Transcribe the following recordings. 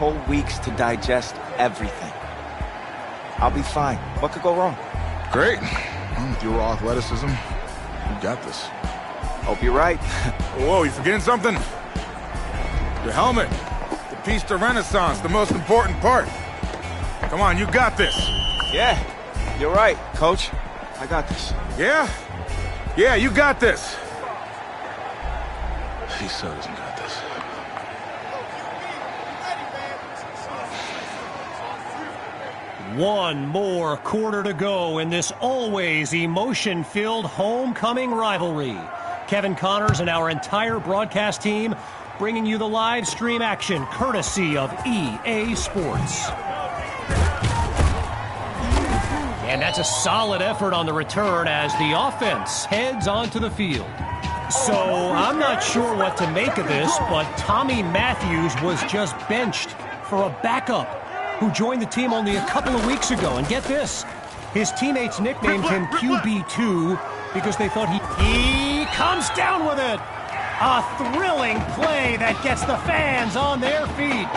whole weeks to digest everything. I'll be fine. What could go wrong? Great. Well, with your raw athleticism, you got this. Hope you're right. Whoa, you forgetting something? Your helmet. The piece de renaissance, the most important part. Come on, you got this. Yeah, you're right, Coach. I got this. Yeah? Yeah, you got this. He so doesn't got this. One more quarter to go in this always emotion-filled homecoming rivalry. Kevin Connors and our entire broadcast team bringing you the live stream action courtesy of EA Sports. And that's a solid effort on the return as the offense heads onto the field. So I'm not sure what to make of this, but Tommy Matthews was just benched for a backup who joined the team only a couple of weeks ago. And get this, his teammates nicknamed him QB2 because they thought he comes down with it. A thrilling play that gets the fans on their feet.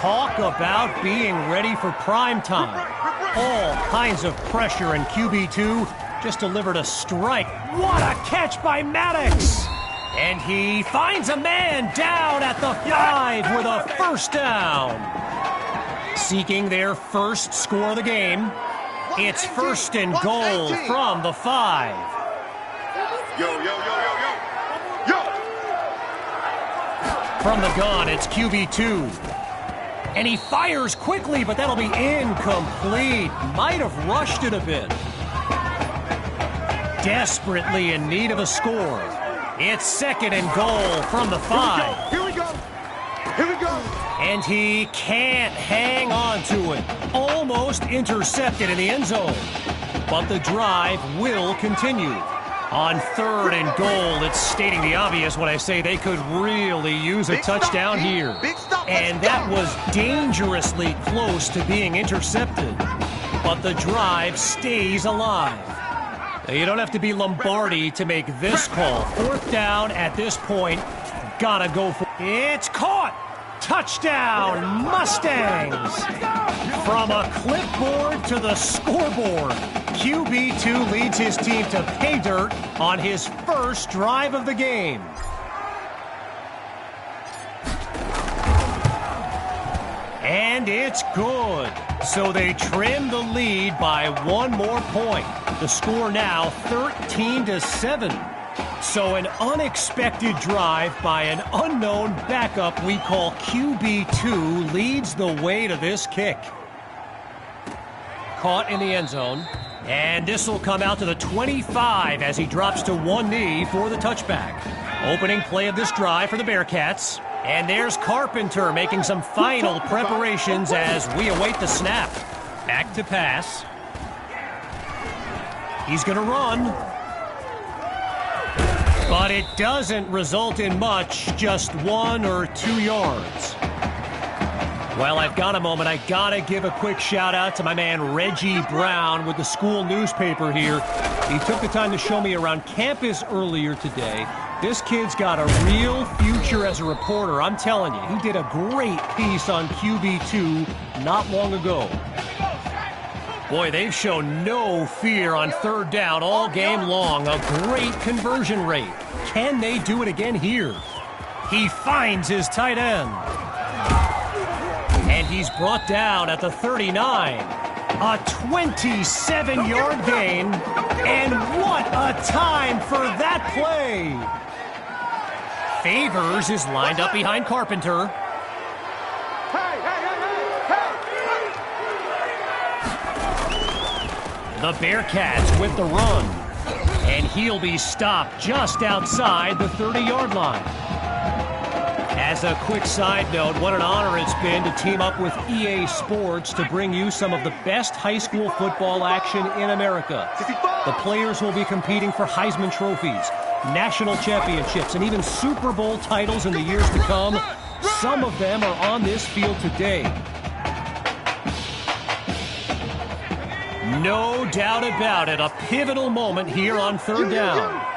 Talk about being ready for prime time. All kinds of pressure, and QB2 just delivered a strike. What a catch by Maddox! And he finds a man down at the 5 with a first down. Seeking their first score of the game. It's first and goal from the 5. Yo, yo, yo, yo, yo. Yo! From the gun, it's QB2. And he fires quickly, but that'll be incomplete. Might have rushed it a bit. Desperately in need of a score. It's second and goal from the 5. Here we go. Here we go. And he can't hang on to it. Almost intercepted in the end zone. But the drive will continue. On third and goal, it's stating the obvious when I say they could really use a touchdown here. And that was dangerously close to being intercepted. But the drive stays alive. Now, you don't have to be Lombardi to make this call. Fourth down at this point. Gotta go for it. It's caught! Touchdown, Mustangs! From a clipboard to the scoreboard, QB2 leads his team to pay dirt on his first drive of the game. And it's good. So they trim the lead by one more point. The score now 13-7. So an unexpected drive by an unknown backup we call QB2 leads the way to this kick. Caught in the end zone. And this will come out to the 25 as he drops to one knee for the touchback. Opening play of this drive for the Bearcats. And there's Carpenter making some final preparations as we await the snap. Back to pass. He's going to run. But it doesn't result in much, just 1 or 2 yards. Well, I've got a moment. I gotta give a quick shout out to my man Reggie Brown with the school newspaper here. He took the time to show me around campus earlier today. This kid's got a real future as a reporter. I'm telling you, he did a great piece on QB2 not long ago. Boy, they've shown no fear on third down all game long. A great conversion rate. Can they do it again here? He finds his tight end. And he's brought down at the 39. A 27-yard gain. And what a time for that play. Favors is lined up behind Carpenter. The Bearcats with the run. And he'll be stopped just outside the 30-yard line. As a quick side note, what an honor it's been to team up with EA Sports to bring you some of the best high school football action in America. The players will be competing for Heisman trophies, national championships, and even Super Bowl titles in the years to come. Some of them are on this field today. No doubt about it, a pivotal moment here on third down.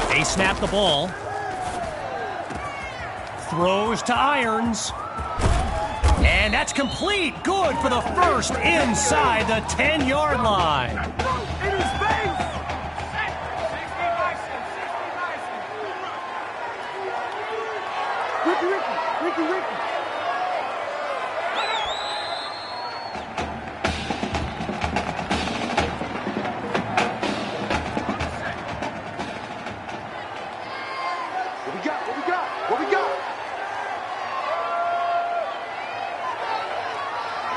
They snap the ball. throws to Irons. And that's complete. Good for the first inside the 10-yard line. In his face! Ricky. What we got?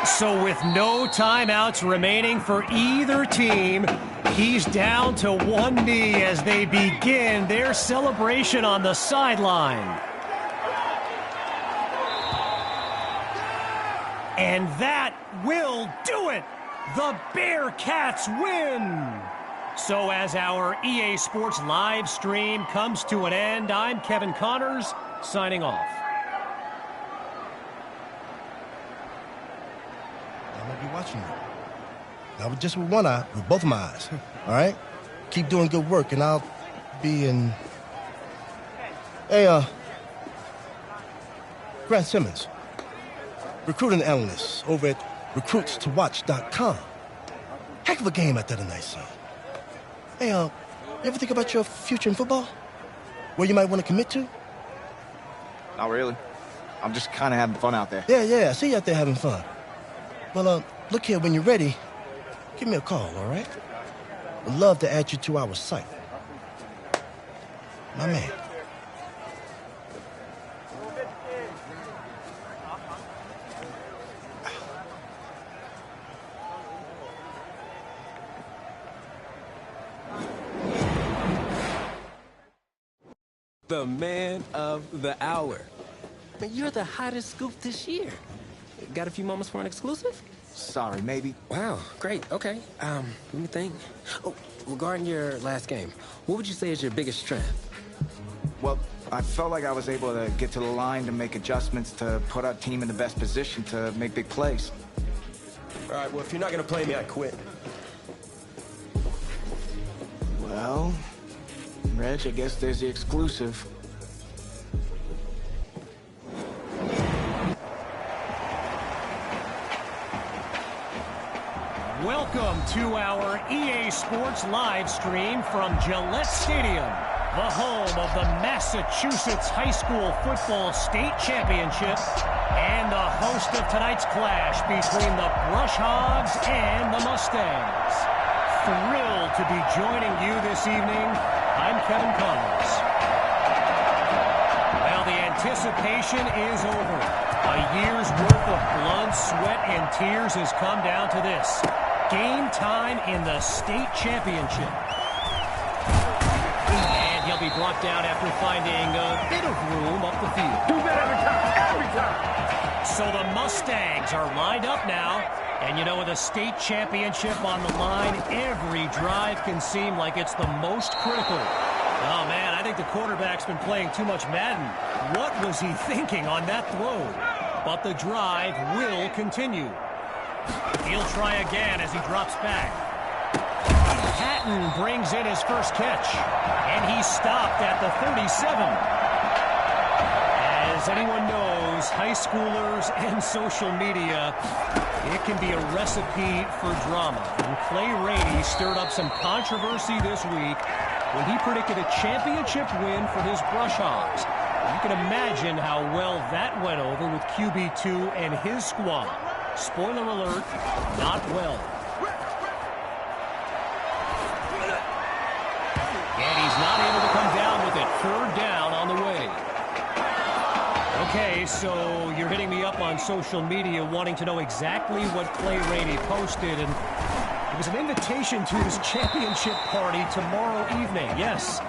So with no timeouts remaining for either team, he's down to one knee as they begin their celebration on the sideline. And that will do it. The Bearcats win. So as our EA Sports live stream comes to an end, I'm Kevin Connors, signing off. I'm going to be watching you. Not just with one eye, with both of my eyes. All right? Keep doing good work, and I'll be in... Hey, Grant Simmons, recruiting analyst over at recruitstowatch.com. Heck of a game out there tonight, son. Hey, you ever think about your future in football? Where you might want to commit to? Not really. I'm just kind of having fun out there. Yeah, I see you out there having fun. Well, look here, when you're ready, give me a call, all right? I'd love to add you to our site. My man. The man of the hour. You're the hottest scoop this year. Got a few moments for an exclusive? Sorry, maybe. Wow, great. Okay. Let me think. Oh, regarding your last game, what would you say is your biggest strength? Well, I felt like I was able to get to the line to make adjustments to put our team in the best position to make big plays. All right, well, if you're not going to play me, I quit. Well, Reg, I guess there's the exclusive. Welcome to our EA Sports live stream from Gillette Stadium, the home of the Massachusetts High School Football State Championship and the host of tonight's clash between the Brush Hogs and the Mustangs. Thrilled to be joining you this evening. I'm Kevin Connors. Well, the anticipation is over. A year's worth of blood, sweat, and tears has come down to this. Game time in the state championship. And he'll be brought down after finding a bit of room up the field. Do that every time. So the Mustangs are lined up now. And you know, with a state championship on the line, every drive can seem like it's the most critical. Oh, man, I think the quarterback's been playing too much Madden. What was he thinking on that throw? But the drive will continue. He'll try again as he drops back. Hatton brings in his first catch. And he's stopped at the 37. As anyone knows, high schoolers and social media, it can be a recipe for drama. And Clay Rainey stirred up some controversy this week when he predicted a championship win for his Brush Hogs. You can imagine how well that went over with QB2 and his squad. Spoiler alert, not well. And he's not able to come down with it. Third down on the way. Okay, so you're hitting me up on social media wanting to know exactly what Clay Rainey posted, and it was an invitation to his championship party tomorrow evening. Yes,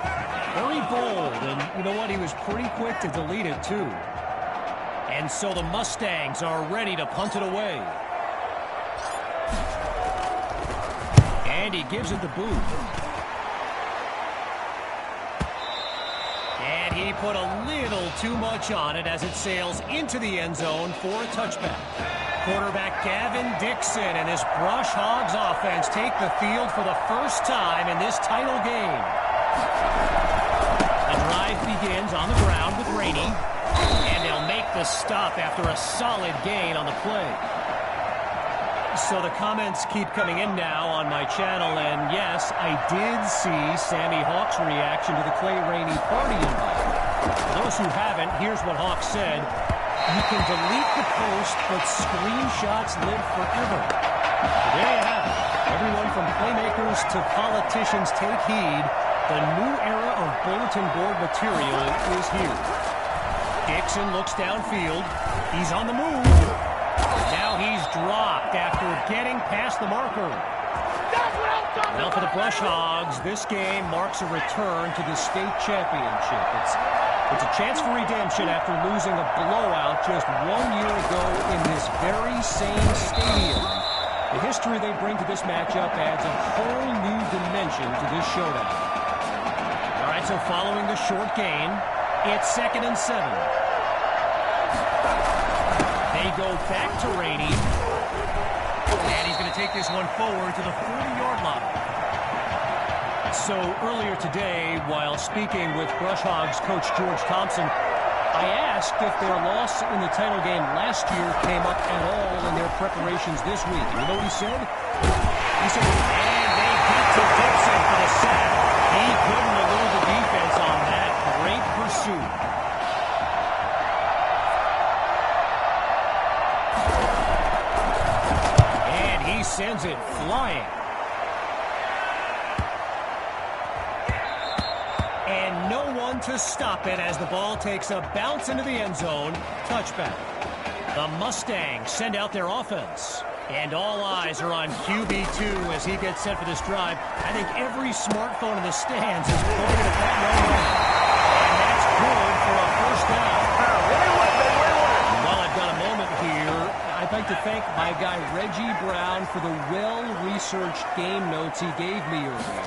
very bold, and you know what? He was pretty quick to delete it, too. And so the Mustangs are ready to punt it away. And he gives it the boot. And he put a little too much on it as it sails into the end zone for a touchback. Quarterback Gavin Dixon and his Brush Hogs offense take the field for the first time in this title game. The drive begins on the ground with Rainey. And they'll make the stop after a solid gain on the play. So the comments keep coming in now on my channel, and yes, I did see Sammy Hawk's reaction to the Clay Rainey party invite. For those who haven't, here's what Hawk said. You can delete the post, but screenshots live forever. So there you have it. Everyone from playmakers to politicians, take heed. The new era of bulletin board material is here. Dixon looks downfield. He's on the move. Now he's dropped after getting past the marker. Now for the Brush Hogs, this game marks a return to the state championship. It's a chance for redemption after losing a blowout just 1 year ago in this very same stadium. The history they bring to this matchup adds a whole new dimension to this showdown. All right, so following the short gain, it's 2nd and 7. They go back to Rainey. And he's going to take this one forward to the 40-yard line. So earlier today, while speaking with Brush Hogs coach George Thompson, I asked if their loss in the title game last year came up at all in their preparations this week. You know what he said? He said, and they get to Dixon for the sack. He couldn't elude the defense on that. Great pursuit. He sends it flying. And no one to stop it as the ball takes a bounce into the end zone. Touchback. The Mustangs send out their offense. And all eyes are on QB2 as he gets set for this drive. I think every smartphone in the stands is pointed at that young man. And that's good for a first down. While I've got a moment here, I'd like to thank my guy Reggie Brown for the well-researched game notes he gave me earlier.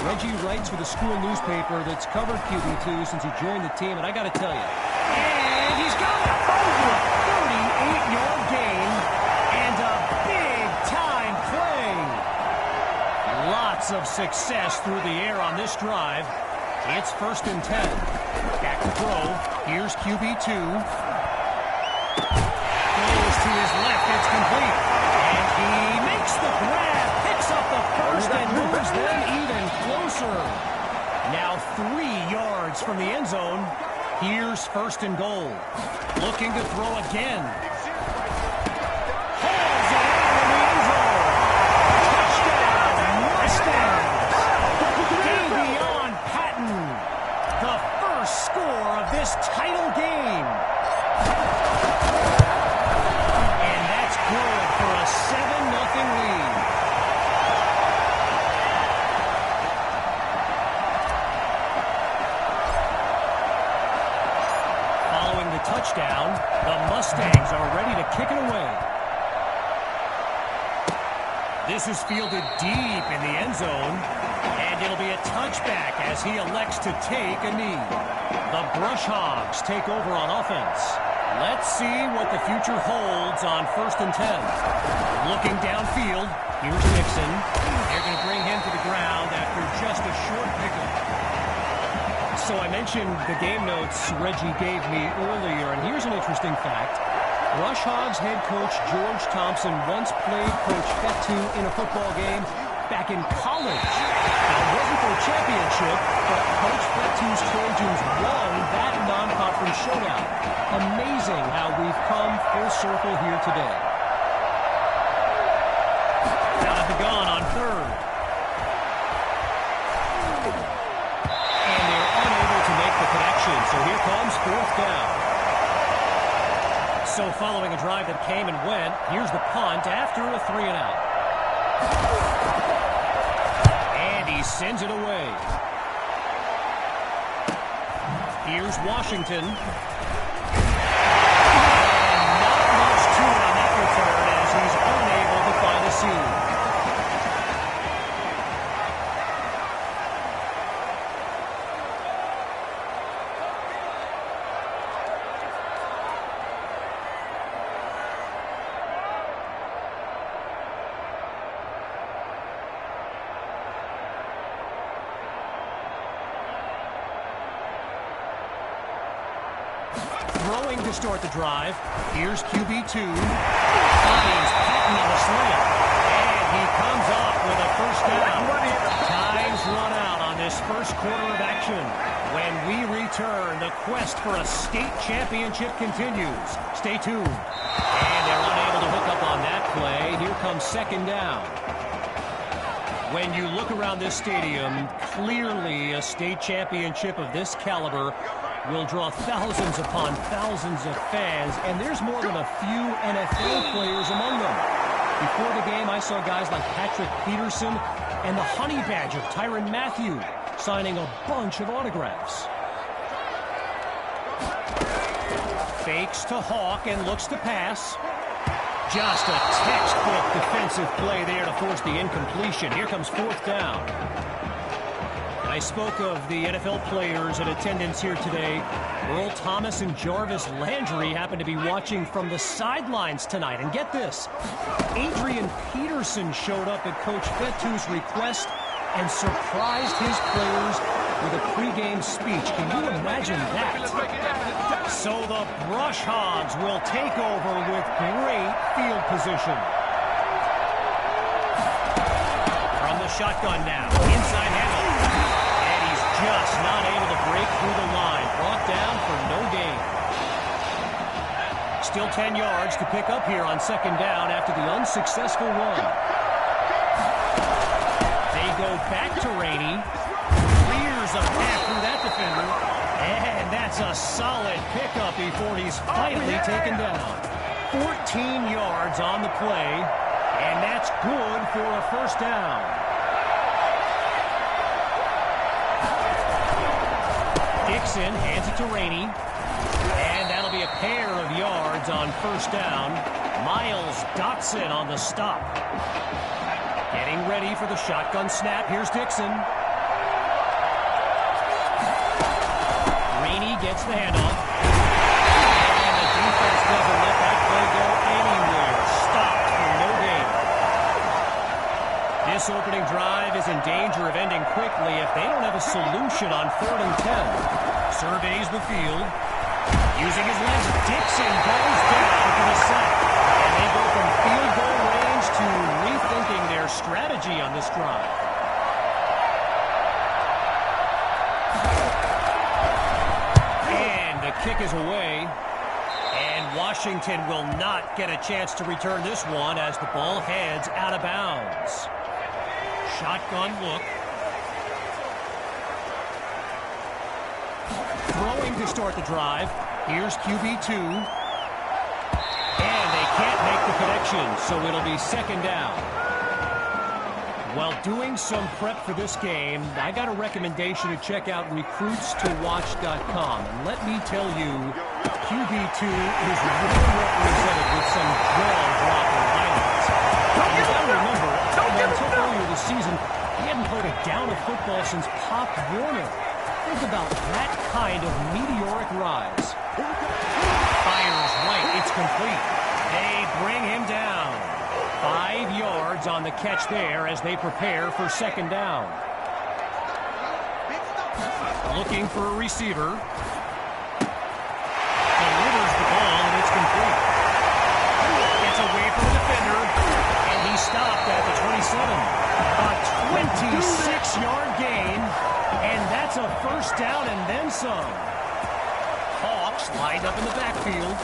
Reggie writes for the school newspaper that's covered QB2 since he joined the team, and I got to tell you, and he's got it! Over 38-yard gain and a big-time play. Lots of success through the air on this drive. It's 1st and 10. Back to throw. Here's QB2. To his left, it's complete. And he makes the grab, picks up the first, and moves them even closer. Now 3 yards from the end zone. Here's 1st and goal. Looking to throw again. Hauls it out in the end zone. Touchdown, Mustangs. Davion Patton, the first score of this title game. Good for a 7-0 lead. Following the touchdown, the Mustangs are ready to kick it away. This is fielded deep in the end zone, and it'll be a touchback as he elects to take a knee. The Brush Hogs take over on offense. Let's see what the future holds on 1st and 10. Looking downfield, here's Dixon. They're going to bring him to the ground after just a short pickup. So I mentioned the game notes Reggie gave me earlier, and here's an interesting fact. Brush Hogs head coach George Thompson once played Coach Fetu in a football game back in college. Now, it wasn't for a championship, but Coach Fetu's Trojans won that non-conference showdown. Amazing how we've come full circle here today. Now at the gun on 3rd. And they're unable to make the connection, so here comes 4th down. So following a drive that came and went, here's the punt after a 3-and-out. And he sends it away. Here's Washington. On that return as he's unable to find a seam. Throwing to start the drive. Here's QB2. Finds Patton on the slant. And he comes up with a first down. Time's run out on this first quarter of action. When we return, the quest for a state championship continues. Stay tuned. And they're unable to hook up on that play. Here comes second down. When you look around this stadium, clearly a state championship of this caliber will draw thousands upon thousands of fans, and there's more than a few NFL players among them. Before the game, I saw guys like Patrick Peterson and the Honey Badger, Tyrann Mathieu, signing a bunch of autographs. Fakes to Hawk and looks to pass. Just a textbook defensive play there to force the incompletion. Here comes fourth down. I spoke of the NFL players in attendance here today. Earl Thomas and Jarvis Landry happen to be watching from the sidelines tonight. And get this, Adrian Peterson showed up at Coach Fettu's request and surprised his players with a pregame speech. Can you imagine that? So the Brush Hogs will take over with great field position. From the shotgun now, inside handoff. And he's just not able to break through the line. Brought down for no gain. Still 10 yards to pick up here on second down after the unsuccessful run. They go back to Rainey. Clears a path through that defender. And that's a solid pickup before he's finally taken down. 14 yards on the play. And that's good for a first down. Dixon hands it to Rainey. And that'll be a pair of yards on first down. Miles Dotson on the stop. Getting ready for the shotgun snap. Here's Dixon. Rainey gets the handoff. And the defense doesn't let that play go anywhere. Stopped for no gain. This opening drive is in danger of ending quickly if they don't have a solution on 3rd and 10. Surveys the field. Using his legs, Dixon goes down for the sack. And they go from field goal range to rethinking their strategy on this drive. And the kick is away. And Washington will not get a chance to return this one as the ball heads out of bounds. Shotgun look. Throwing to start the drive. Here's QB2. And they can't make the connection, so it'll be second down. While doing some prep for this game, I got a recommendation to check out recruitstowatch.com. And let me tell you, QB2 is really represented with some jaw-dropping highlights. You got to remember, until earlier this season, he hadn't played a down of football since Pop Warner. Think about that kind of meteoric rise. Fires right, it's complete. They bring him down. 5 yards on the catch there as they prepare for second down. Looking for a receiver. Delivers the ball and it's complete. Gets away from the defender. And he stopped at the 27. A 26-yard gain. And that's a first down and then some. Hawks lined up in the backfield.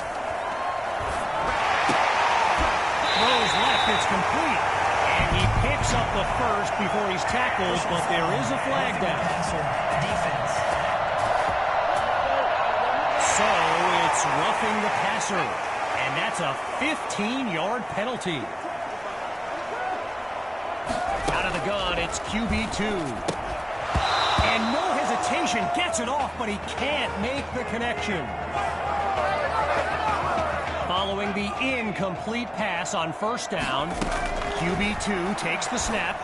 Throws left, it's complete. And he picks up the first before he's tackled, but there is a flag down. So it's roughing the passer. And that's a 15-yard penalty. Out of the gun, it's QB2. And no hesitation, gets it off, but he can't make the connection. Following the incomplete pass on first down, QB2 takes the snap.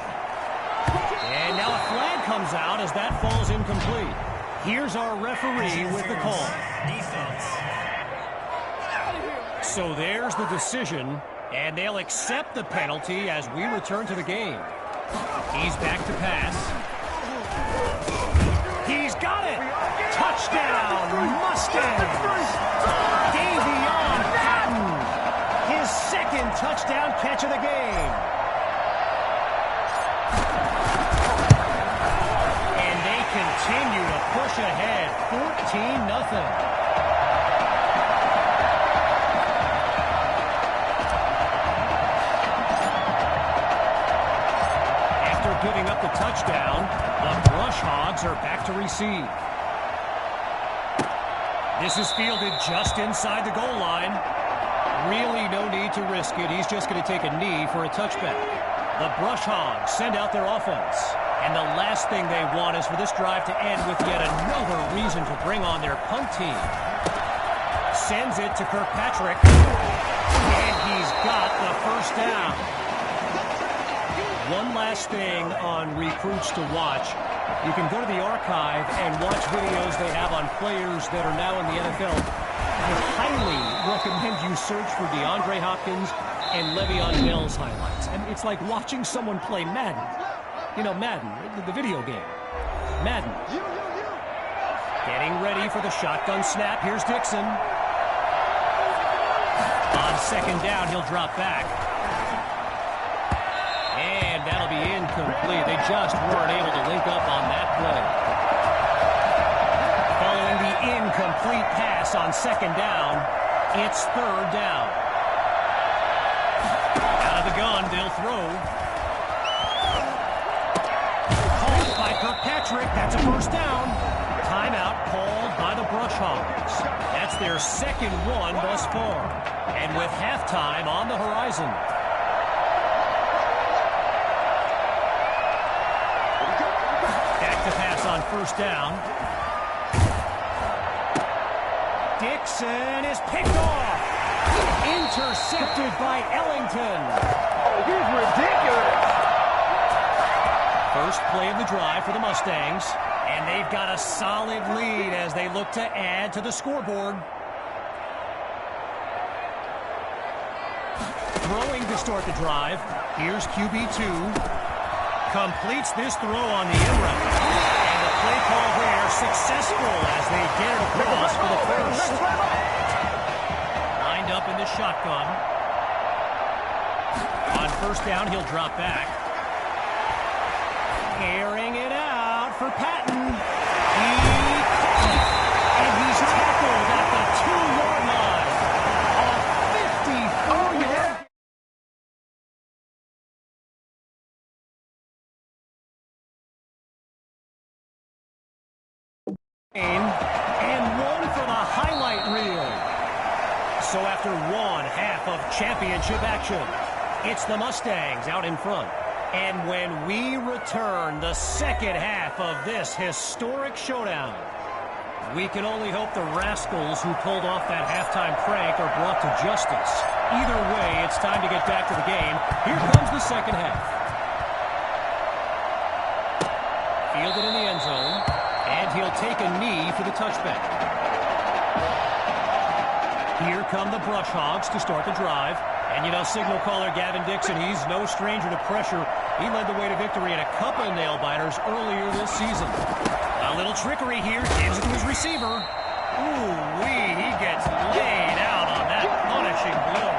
And now a flag comes out as that falls incomplete. Here's our referee with the call. So there's the decision, and they'll accept the penalty as we return to the game. He's back to pass. He's got it! Touchdown, Mustangs! touchdown catch of the game. And they continue to push ahead, 14-0. Giving up the touchdown, the Brush Hogs are back to receive. This is fielded just inside the goal line. Really no need to risk it. He's just going to take a knee for a touchback. The Brush Hogs send out their offense. And the last thing they want is for this drive to end with yet another reason to bring on their punt team. Sends it to Kirkpatrick. And he's got the first down. One last thing on recruits to watch. You can go to the archive and watch videos they have on players that are now in the NFL. I highly recommend you search for DeAndre Hopkins and Le'Veon Bell's highlights. And it's like watching someone play Madden. You know, Madden, the video game. Madden. Getting ready for the shotgun snap. Here's Dixon. On second down, he'll drop back. And that'll be incomplete. They just weren't able to link up on that play. Following the incomplete pass on second down, it's third down. Out of the gun, they'll throw. Called by Kirkpatrick. That's a first down. Timeout called by the Brush Hogs. That's their second one thus far. And with halftime on the horizon. To pass on first down. Dixon is picked off. Intercepted by Ellington. Oh, he's ridiculous. First play of the drive for the Mustangs. And they've got a solid lead as they look to add to the scoreboard. Throwing to start the drive. Here's QB2. Completes this throw on the end route. And the play call there successful as they get it across for the first. Lined up in the shotgun. On first down, he'll drop back. Airing it out for Patton. And he's tackled at the 2-yard line. A 54-yard. And one for the highlight reel. So after one half of championship action, it's the Mustangs out in front. And when we return the second half of this historic showdown, we can only hope the rascals who pulled off that halftime prank are brought to justice. Either way, it's time to get back to the game. Here comes the second half. Fielded in the end zone. And he'll take a knee for the touchback. Here come the Brush Hogs to start the drive. And, you know, signal caller Gavin Dixon, he's no stranger to pressure. He led the way to victory in a couple of nail-biters earlier this season. A little trickery here. Gives it to his receiver. Ooh-wee, he gets laid out on that punishing blow.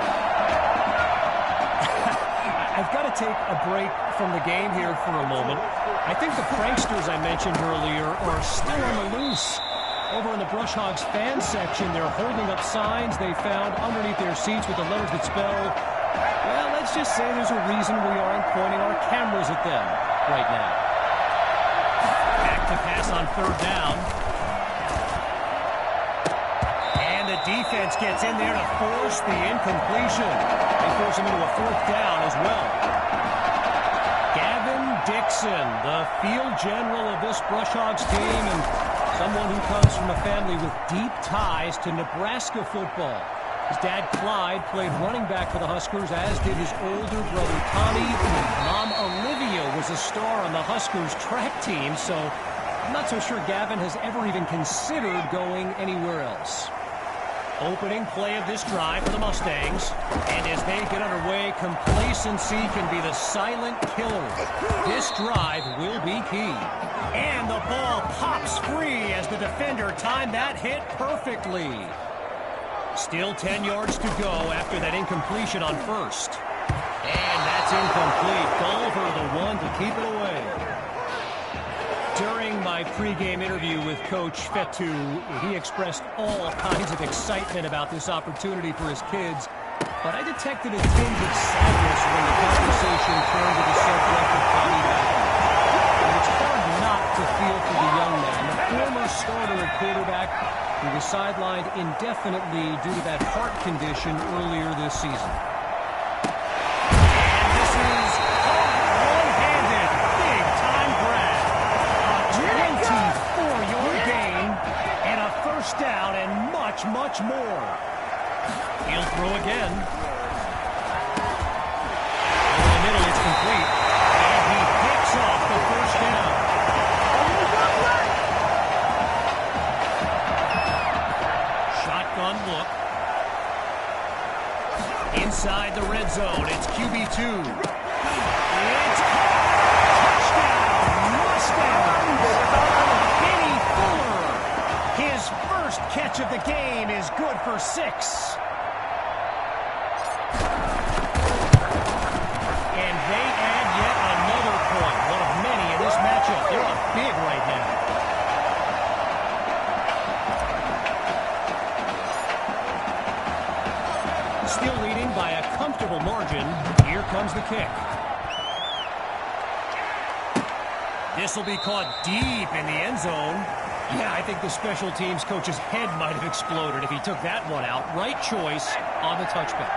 I've got to take a break from the game here for a moment. I think the pranksters I mentioned earlier are still on the loose. Over in the Brush Hogs fan section, they're holding up signs they found underneath their seats with the letters that spell, well, let's just say there's a reason we aren't pointing our cameras at them right now. Back to pass on third down. And the defense gets in there to force the incompletion. They force him into a fourth down as well. Gavin Dixon, the field general of this Brush Hogs team, and someone who comes from a family with deep ties to Nebraska football. His dad, Clyde, played running back for the Huskers, as did his older brother, Tommy. Mom, Olivia, was a star on the Huskers track team, so I'm not so sure Gavin has ever even considered going anywhere else. Opening play of this drive for the Mustangs. And as they get underway, complacency can be the silent killer. This drive will be key. And the ball pops free as the defender timed that hit perfectly. Still 10 yards to go after that incompletion on first. And that's incomplete. Culver, the one to keep it away. During my pregame interview with Coach Fetu, he expressed all kinds of excitement about this opportunity for his kids, but I detected a tinge of sadness when the conversation turned to the subject of Tommy Matthews. And it's hard not to feel for the young man, the former starter at quarterback who was sidelined indefinitely due to that heart condition earlier this season. And this is one-handed, big-time grab. A 24-yard gain and a first down and much, much more. He'll throw again. In the middle, it's complete. And he picks off the first down. Shotgun look. Inside the red zone, it's QB2. It's touchdown, Mustangs. Kenny Fuller. His first catch of the game is good for 6. And they add yet another point, one of many in this matchup. They're up big right now. Still leading by a comfortable margin. Here comes the kick. This will be caught deep in the end zone. Yeah, I think the special teams coach's head might have exploded if he took that one out. Right choice on the touchback.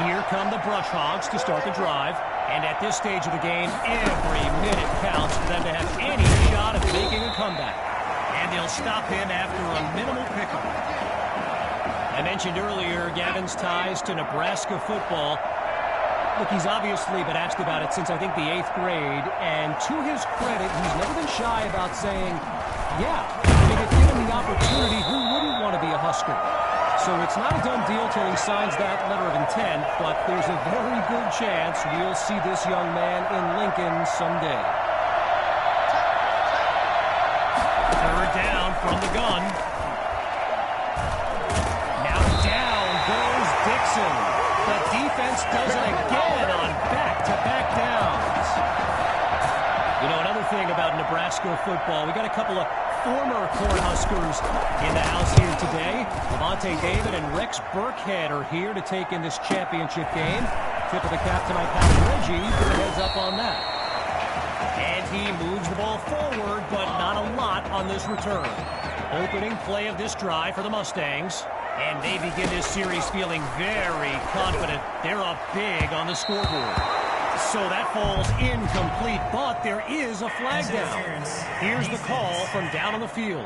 Here come the Brush Hogs to start the drive. And at this stage of the game, every minute counts for them to have any shot of making a comeback. And they'll stop him after a minimal pickup. I mentioned earlier Gavin's ties to Nebraska football. Look, he's obviously been asked about it since, I think, the 8th grade. And to his credit, he's never been shy about saying, yeah, I mean, if given the opportunity, who wouldn't want to be a Husker? So it's not a done deal till he signs that letter of intent, but there's a very good chance we'll see this young man in Lincoln someday. Third down from the gun. Now down goes Dixon. The defense does it again on back-to-back downs. You know, another thing about Nebraska football, we got a couple of former Cornhuskers in the house here today. Levante David and Rex Burkhead are here to take in this championship game. Tip of the cap to my pal Reggie. Get a heads up on that. And he moves the ball forward, but not a lot on this return. Opening play of this drive for the Mustangs. And they begin this series feeling very confident. They're up big on the scoreboard. So that falls incomplete, but there is a flag down. Here's the call from down on the field.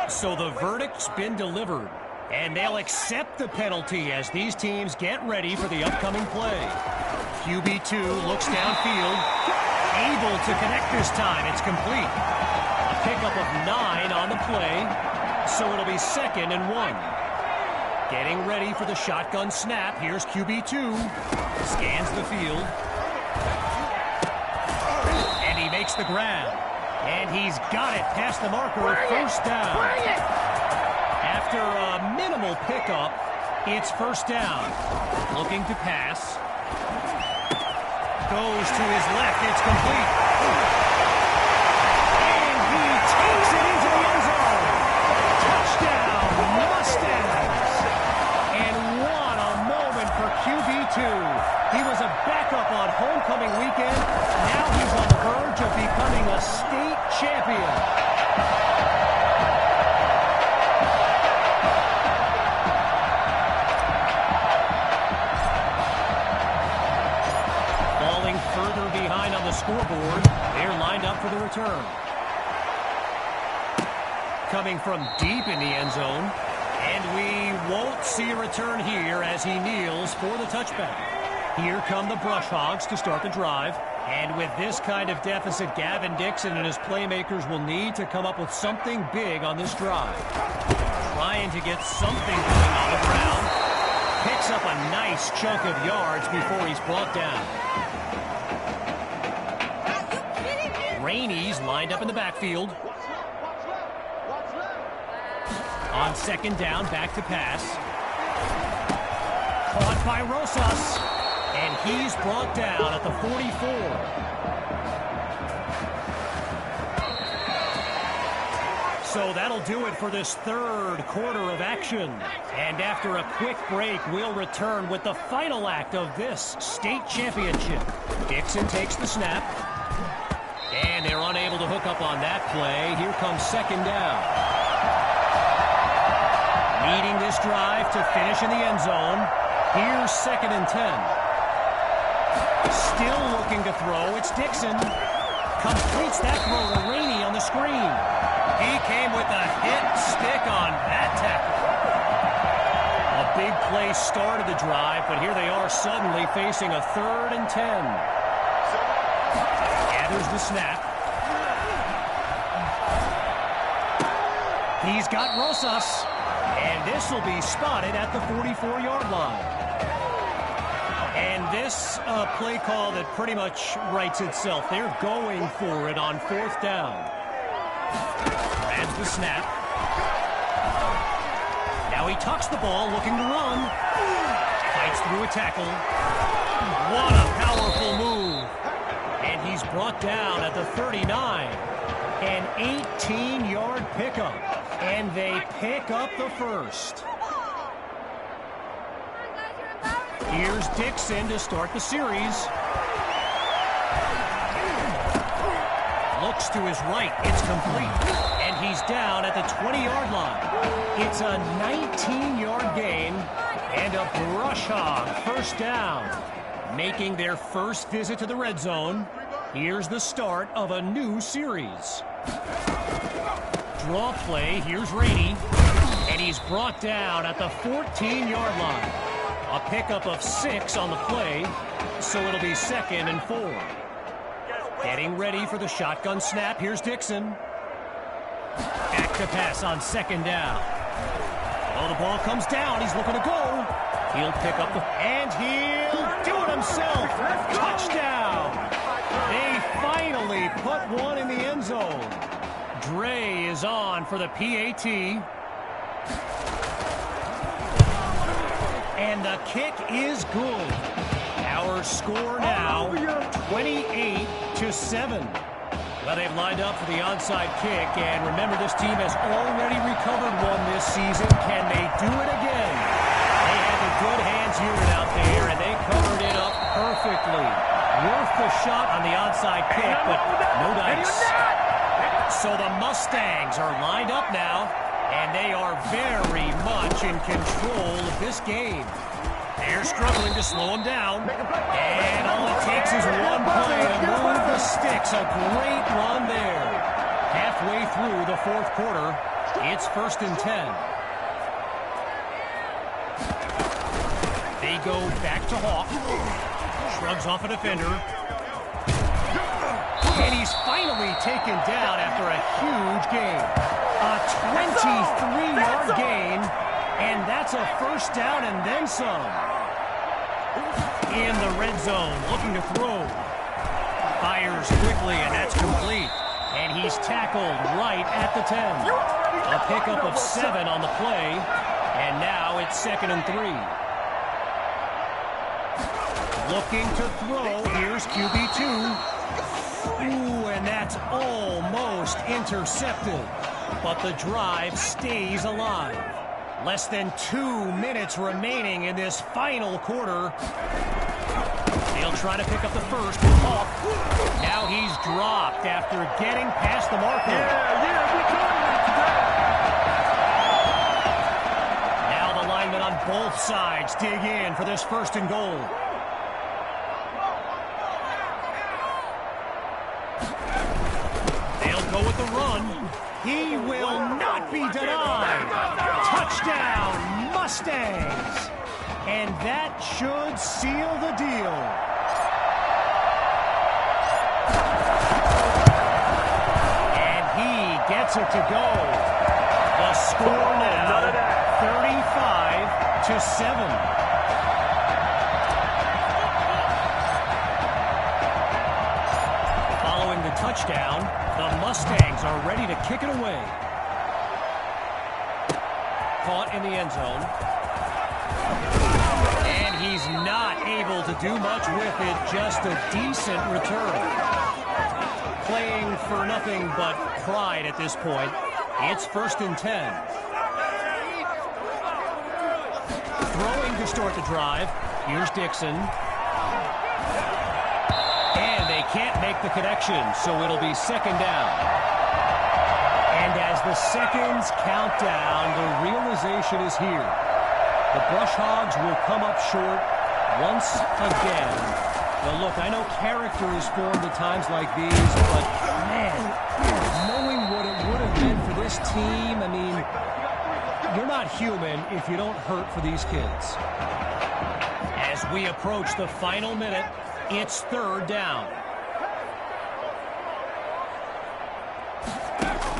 So the verdict's been delivered, and they'll accept the penalty as these teams get ready for the upcoming play. QB2 looks downfield, able to connect this time. It's complete. A pickup of 9 on the play, so it'll be 2nd and 1. Getting ready for the shotgun snap. Here's QB2. Scans the field. And he makes the grab. And he's got it past the marker. First down. After a minimal pickup, it's first down. Looking to pass. Goes to his left. It's complete. And he takes it into the end zone. Touchdown, Mustangs. And what a moment for QB2. He was a backup on homecoming weekend. Now he's on the verge of becoming a state champion. Falling further behind on the scoreboard, they're lined up for the return. Coming from deep in the end zone. And we won't see a return here as he kneels for the touchback. Here come the Brush Hogs to start the drive. And with this kind of deficit, Gavin Dixon and his playmakers will need to come up with something big on this drive. Trying to get something going on the ground. Picks up a nice chunk of yards before he's brought down. Rainey's lined up in the backfield. On second down, back to pass. Caught by Rosas. And he's brought down at the 44. So that'll do it for this third quarter of action. And after a quick break, we'll return with the final act of this state championship. Dixon takes the snap. And they're unable to hook up on that play. Here comes second down. Leading this drive to finish in the end zone. Here's 2nd and 10. Still looking to throw. It's Dixon. Completes that throw to Rainey on the screen. He came with a hit stick on that tackle. A big play started the drive, but here they are suddenly facing a 3rd and 10. Gathers the snap. He's got Rosas, and this will be spotted at the 44-yard line. And this play call that pretty much writes itself. They're going for it on 4th down. Grabs the snap. Now he tucks the ball, looking to run. Fights through a tackle. What a powerful move. And he's brought down at the 39. An 18-yard pickup. And they pick up the first. Here's Dixon to start the series. Looks to his right. It's complete. And he's down at the 20-yard line. It's a 19-yard gain and a brush hog first down. Making their first visit to the red zone. Here's the start of a new series. Draw play. Here's Rainey. And he's brought down at the 14-yard line. A pickup of 6 on the play, so it'll be 2nd and 4. Getting ready for the shotgun snap. Here's Dixon. Back to pass on 2nd down. Oh, the ball comes down. He's looking to go. He'll pick up the... And he'll do it himself. Touchdown. They finally put one in the end zone. Dre is on for the PAT. And the kick is good. Our score now, 28-7. Well, they've lined up for the onside kick, and remember, this team has already recovered one this season. Can they do it again? They have a good hands unit out there, and they covered it up perfectly. Worth the shot on the onside kick, but no dice. So the Mustangs are lined up now. And they are very much in control of this game. They're struggling to slow them down. And all it takes is one play to move the sticks. A great run there. Halfway through the 4th quarter, it's 1st and 10. They go back to Hawk. Shrugs off a defender. And he's finally taken down after a huge gain. A 23-yard gain, and that's a first down and then some. In the red zone, looking to throw. Fires quickly, and that's complete. And he's tackled right at the 10. A pickup of 7 on the play, and now it's 2nd and 3. Looking to throw, here's QB2. Ooh, and that's almost intercepted. But the drive stays alive. Less than 2 minutes remaining in this final quarter. They'll try to pick up the first with Hawk. Now he's dropped after getting past the marker. Now the linemen on both sides dig in for this 1st and goal. They'll go with the run. He will not be denied. Touchdown, Mustangs. And that should seal the deal. And he gets it to go. The score now, 35-7. Following the touchdown, the Mustangs are ready to kick it away. Caught in the end zone. And he's not able to do much with it, just a decent return. Playing for nothing but pride at this point. It's 1st and 10. Throwing to start the drive. Here's Dixon. And they can't make the connection, so it'll be 2nd down. And as the seconds count down, the realization is here. The Brush Hogs will come up short once again. Now look, I know character is formed at times like these, but man, knowing what it would have been for this team, I mean, you're not human if you don't hurt for these kids. As we approach the final minute, it's 3rd down.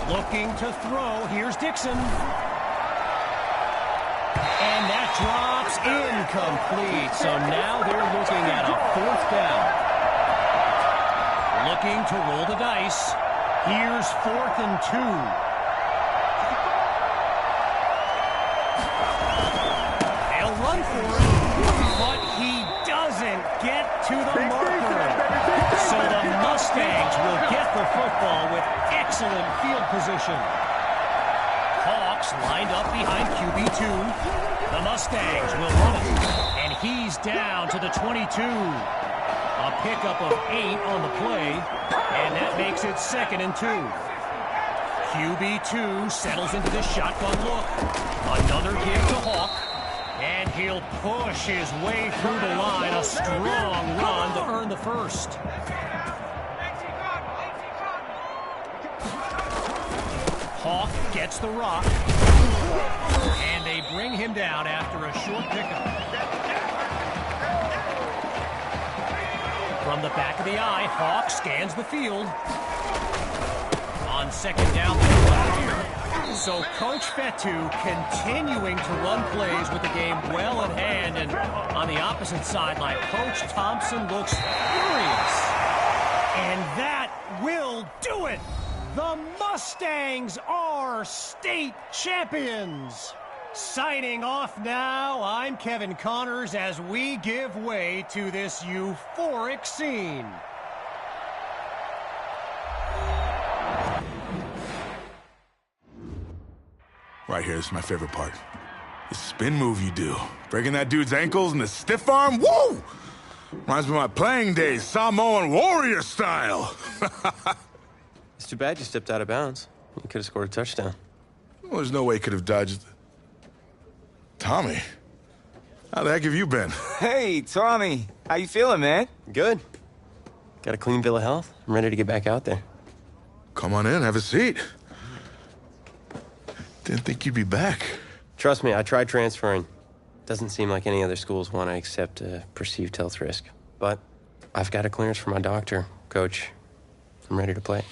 Looking to throw. Here's Dixon. And that drops incomplete. So now they're looking at a 4th down. Looking to roll the dice. Here's 4th and 2. They'll run for it, but he doesn't get to the marker. So the Mustangs will get the football with excellent field position. Hawks lined up behind QB2. The Mustangs will run it. And he's down to the 22. A pickup of 8 on the play. And that makes it 2nd and 2. QB2 settles into the shotgun look. Another give to Hawk. And he'll push his way through the line. A strong run to earn the 1st. Hawk gets the rock. And they bring him down after a short pickup. From the back of the eye, Hawk scans the field. On 2nd down, here. So Coach Fetu continuing to run plays with the game well in hand. And on the opposite sideline, Coach Thompson looks furious. And that will do it. The Mustangs are state champions. Signing off now, I'm Kevin Connors as we give way to this euphoric scene. Right here, this is my favorite part. The spin move you do. Breaking that dude's ankles and the stiff arm, woo! Reminds me of my playing days, Samoan warrior style. It's too bad you stepped out of bounds. You could have scored a touchdown. Well, there's no way he could have dodged. Tommy, how the heck have you been? Hey, Tommy. How you feeling, man? Good. Got a clean bill of health. I'm ready to get back out there. Come on in, have a seat. Didn't think you'd be back. Trust me, I tried transferring. Doesn't seem like any other schools want to accept a perceived health risk. But I've got a clearance from my doctor, Coach. I'm ready to play.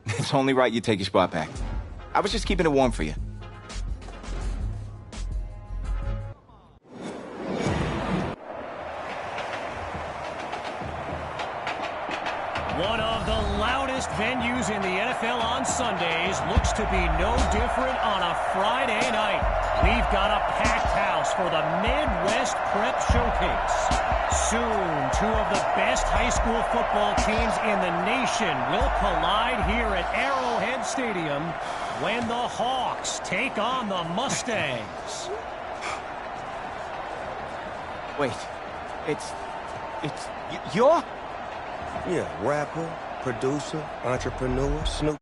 It's only right you take your spot back. I was just keeping it warm for you. One of the loudest venues in the NFL on Sundays looks to be no different on a Friday night. We've got a packed house for the Midwest Prep Showcase. Soon, two of the best high school football teams in the nation will collide here at Arrowhead Stadium when the Hawks take on the Mustangs. Wait, you're? Yeah, rapper, producer, entrepreneur, Snoop.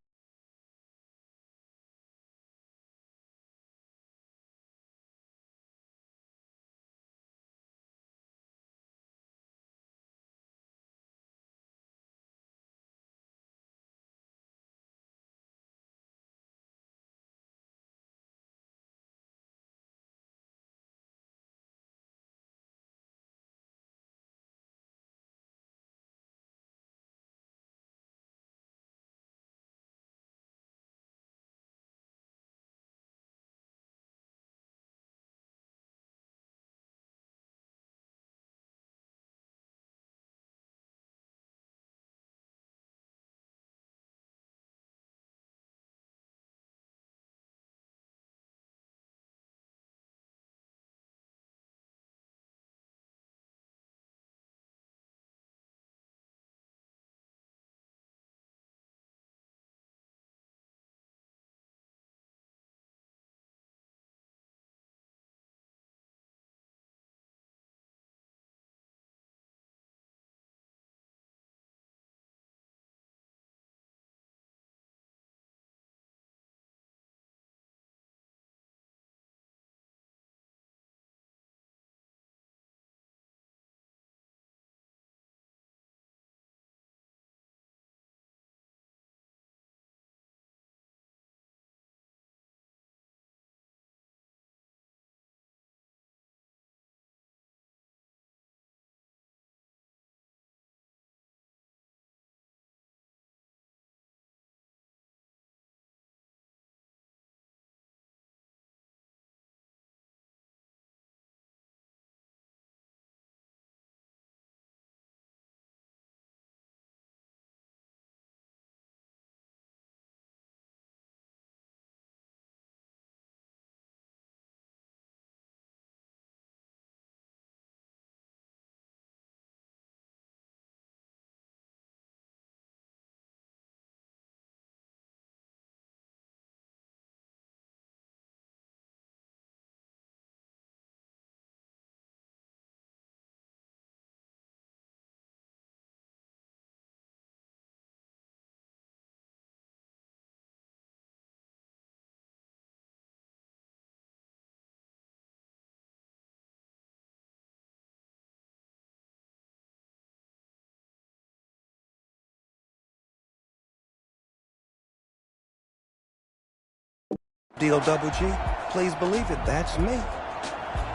D-O-double-G, please believe it, that's me.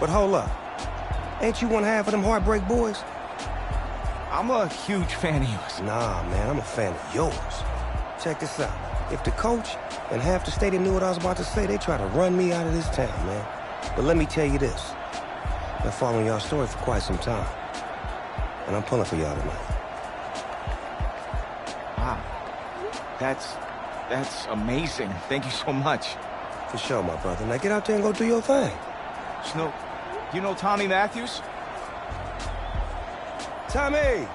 But hold up. Ain't you one half of them Heartbreak Boys? I'm a huge fan of yours. Nah, man, I'm a fan of yours. Check this out. If the coach and half the stadium knew what I was about to say, they try to run me out of this town, man. But let me tell you this. Been following y'all story for quite some time. And I'm pulling for y'all tonight. Wow. That's amazing. Thank you so much. For sure, my brother. Now get out there and go do your thing. Snoop, you know Tommy Matthews? Tommy!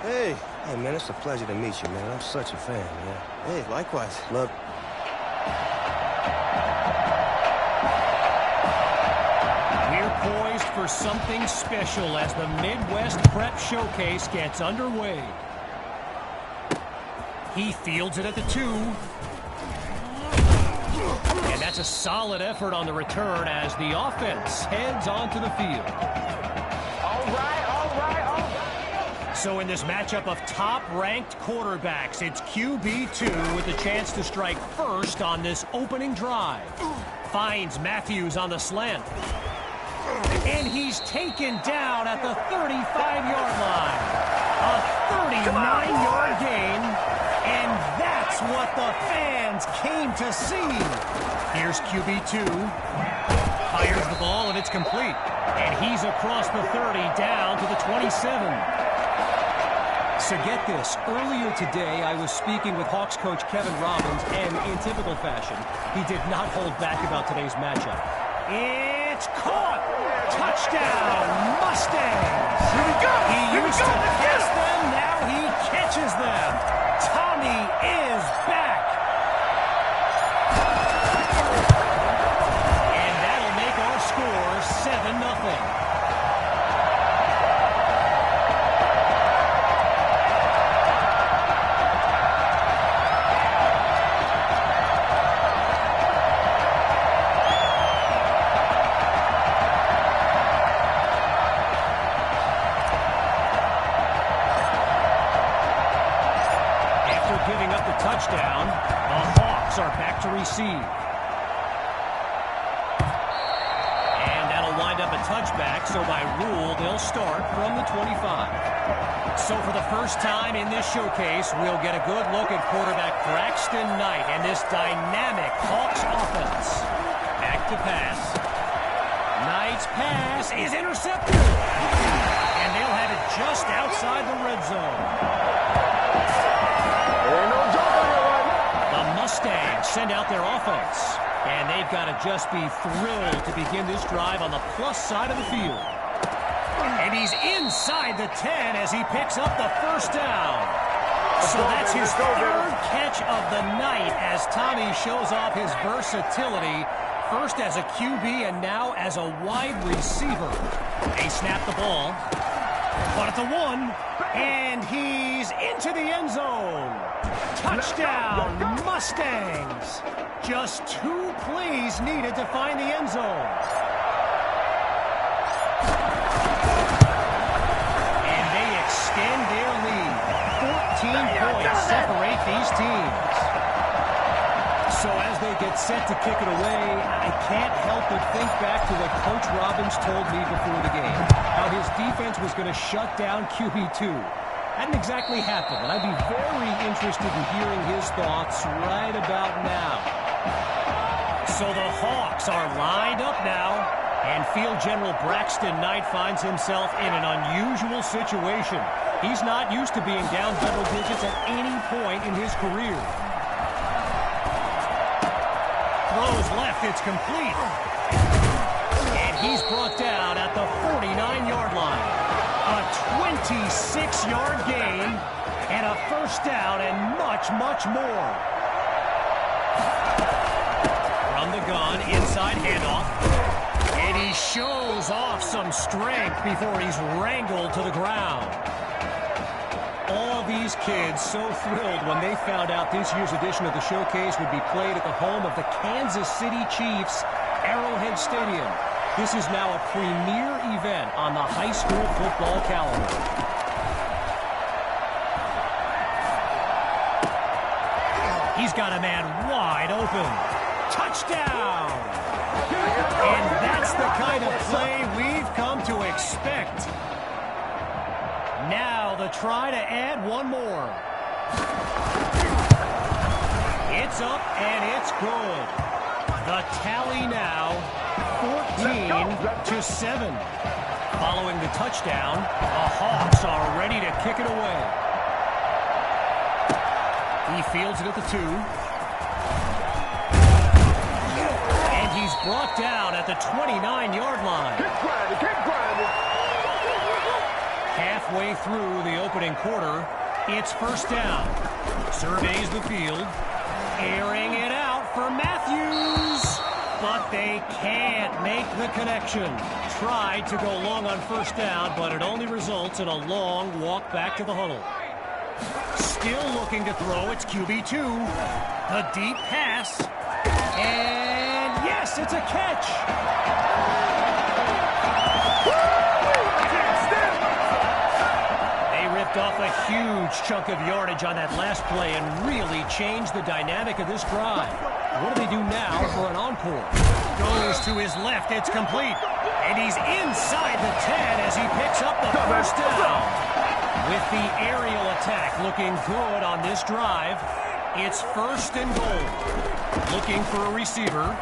Hey. Hey, man, it's a pleasure to meet you, man. I'm such a fan, man. Hey, likewise. Look. We're poised for something special as the Midwest Prep Showcase gets underway. He fields it at the 2. And that's a solid effort on the return as the offense heads onto the field. All right. So in this matchup of top-ranked quarterbacks, it's QB2 with a chance to strike first on this opening drive. Finds Matthews on the slant. And he's taken down at the 35-yard line. A 39-yard gain, and that's what the fans came to see. Here's QB2. Fires the ball, and it's complete. And he's across the 30 down to the 27. So get this, earlier today I was speaking with Hawks coach Kevin Robbins, and in typical fashion, he did not hold back about today's matchup. It's caught! Touchdown, Mustangs! Here we go! He used to pass them, now he catches them. Tommy is back! And that'll make our score 7-0. Touchdown. The Hawks are back to receive. And that'll wind up a touchback, so by rule, they'll start from the 25. So for the first time in this showcase, we'll get a good look at quarterback Braxton Knight and this dynamic Hawks offense. Back to pass. Knight's pass is intercepted. And they'll have it just outside the red zone. Mustangs send out their offense, and they've got to just be thrilled to begin this drive on the plus side of the field. And he's inside the 10 as he picks up the first down. So that's his third catch of the night as Tommy shows off his versatility, first as a QB and now as a wide receiver. They snap the ball, but at the 1, and he's into the end zone. Touchdown, Mustangs! Just 2 plays needed to find the end zone. And they extend their lead. 14 points separate these teams. So as they get set to kick it away, I can't help but think back to what Coach Robbins told me before the game. How his defense was going to shut down QB2. Hadn't exactly happened, and I'd be very interested in hearing his thoughts right about now. So the Hawks are lined up now, and field general Braxton Knight finds himself in an unusual situation. He's not used to being down double digits at any point in his career. Throws left, it's complete. And he's brought down at the 49-yard line. A 26-yard gain, and a first down, and much, much more. From the gun, inside handoff. And he shows off some strength before he's wrangled to the ground. All these kids so thrilled when they found out this year's edition of the showcase would be played at the home of the Kansas City Chiefs, Arrowhead Stadium. This is now a premier event on the high school football calendar. He's got a man wide open. Touchdown! And that's the kind of play we've come to expect. Now the try to add one more. It's up and it's good. The tally now 14-7. Following the touchdown, the Hawks are ready to kick it away. He fields it at the 2. And he's brought down at the 29-yard line. Keep grinding. Halfway through the opening quarter, it's first down. Surveys the field, airing it out for Matthews. But they can't make the connection. Tried to go long on first down, but it only results in a long walk back to the huddle. Still looking to throw, it's QB2. The deep pass. And yes, it's a catch. They ripped off a huge chunk of yardage on that last play and really changed the dynamic of this drive. What do they do now for an encore? Goes to his left, it's complete. And he's inside the 10 as he picks up the first down. With the aerial attack looking good on this drive, it's first and goal. Looking for a receiver.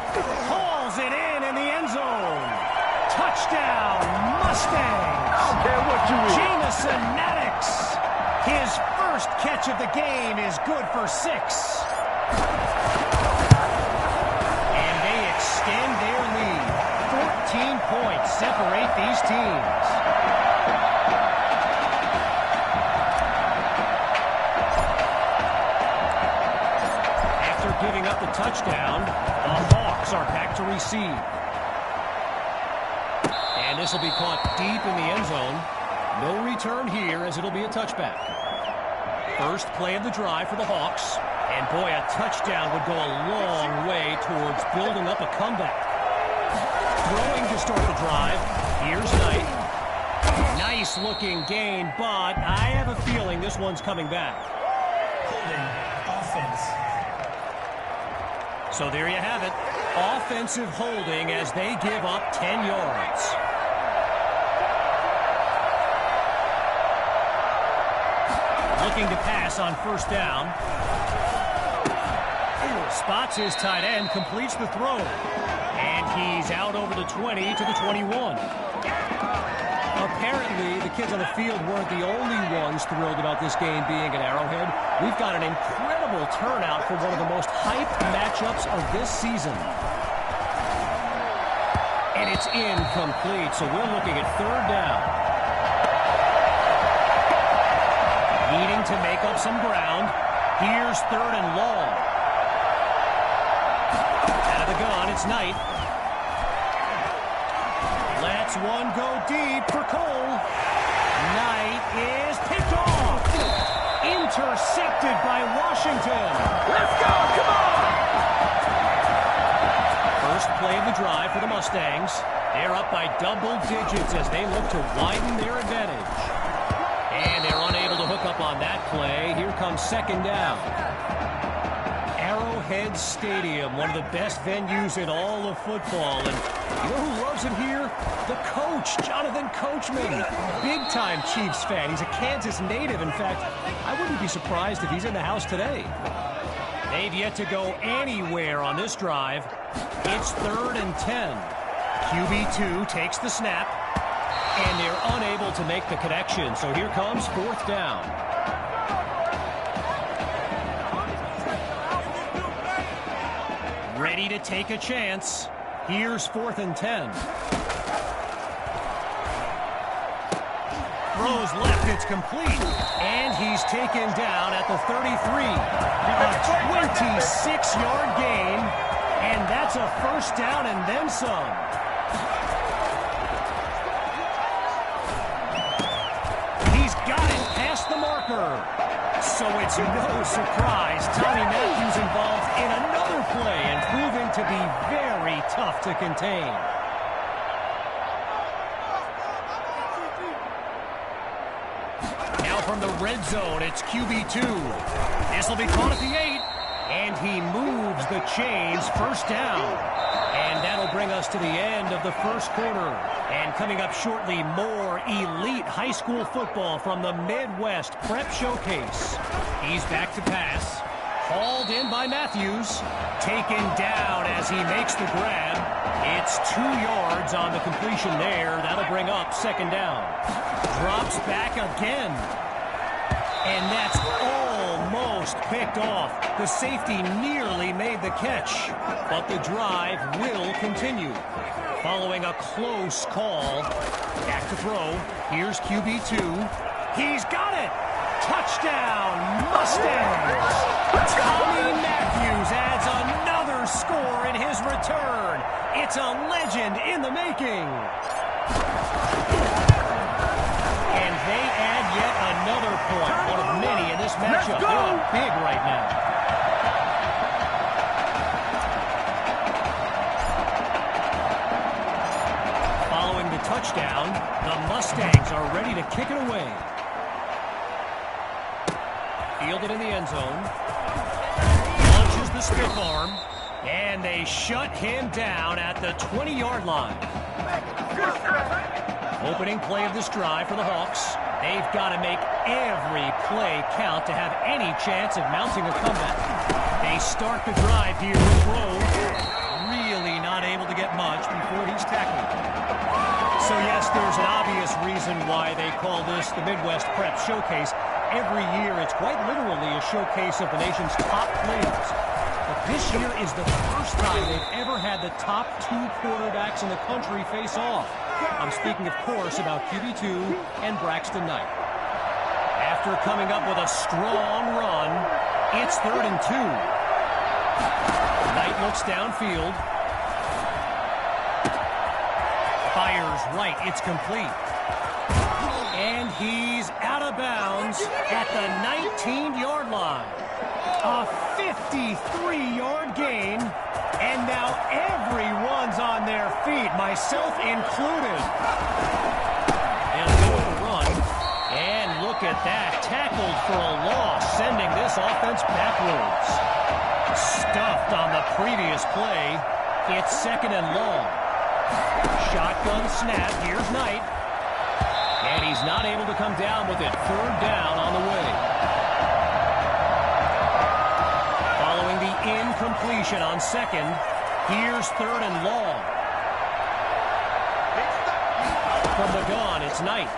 Hauls it in the end zone. Touchdown, Mustangs. I don't care what you is. Jamison Maddox. His first catch of the game is good for 6. And they extend their lead. 14 points separate these teams. After giving up the touchdown, the Hawks are back to receive. And this will be caught deep in the end zone. No return here as it'll be a touchback. First play of the drive for the Hawks. And boy, a touchdown would go a long way towards building up a comeback. Throwing to start the drive. Here's Knight. Nice looking gain, but I have a feeling this one's coming back. Holding offense. So there you have it. Offensive holding as they give up 10 yards. Looking to pass on first down. Spots his tight end, completes the throw. And he's out over the 20 to the 21. Apparently, the kids on the field weren't the only ones thrilled about this game being at Arrowhead. We've got an incredible turnout for one of the most hyped matchups of this season. And it's incomplete, so we're looking at third down. Needing to make up some ground. Here's third and long. Out of the gun, it's Knight. Lets one go deep for Cole. Knight is picked off. Intercepted by Washington. Let's go, come on! First play of the drive for the Mustangs. They're up by double digits as they look to widen their advantage. And they're unable to hook up on that play. Here comes second down. Arrowhead Stadium, one of the best venues in all of football. And you know who loves it here? The coach, Jonathan Coachman. Big-time Chiefs fan. He's a Kansas native. In fact, I wouldn't be surprised if he's in the house today. They've yet to go anywhere on this drive. It's third and 10. QB2 takes the snap. And they're unable to make the connection. So here comes fourth down. Ready to take a chance. Here's fourth and 10. Throws left, it's complete. And he's taken down at the 33. A 26-yard gain. And that's a first down and then some. The marker. So it's no surprise Tommy Matthews involved in another play and proving to be very tough to contain. Now from the red zone, it's QB2. This will be caught at the 8. And he moves the chains. First down. And that'll bring us to the end of the first quarter. And coming up shortly, more elite high school football from the Midwest Prep Showcase. He's back to pass. Hauled in by Matthews. Taken down as he makes the grab. It's 2 yards on the completion there. That'll bring up second down. Drops back again. And that's almost picked off. The safety nearly made the catch. But the drive will continue. Following a close call. Back to throw. Here's QB2. He's got it! Touchdown, Mustangs! Tommy Matthews adds another score in his return. It's a legend in the making. And they add yet another point, one of many in this matchup. They're up big right now. Following the touchdown, the Mustangs are ready to kick it away. Fielded in the end zone. Launches the stiff arm. And they shut him down at the 20-yard line. Opening play of this drive for the Hawks. They've got to make every play count to have any chance of mounting a comeback. They start the drive here with Rowe. Really not able to get much before he's tackled. So yes, there's an obvious reason why they call this the Midwest Prep Showcase. Every year, it's quite literally a showcase of the nation's top players. But this year is the first time they've ever had the top 2 quarterbacks in the country face off. I'm speaking, of course, about QB2 and Braxton Knight. After coming up with a strong run, it's 3rd and 2. Knight looks downfield. Fires right, it's complete. And he's out of bounds at the 19-yard line. A 53-yard gain. And now everyone's on their feet, myself included. They'll go with the run. And look at that. Tackled for a loss, sending this offense backwards. Stuffed on the previous play. It's 2nd and long. Shotgun snap. Here's Knight. And he's not able to come down with it. 3rd down on the way. Following the incompletion on 2nd, here's 3rd and long. From the gun, it's Knight.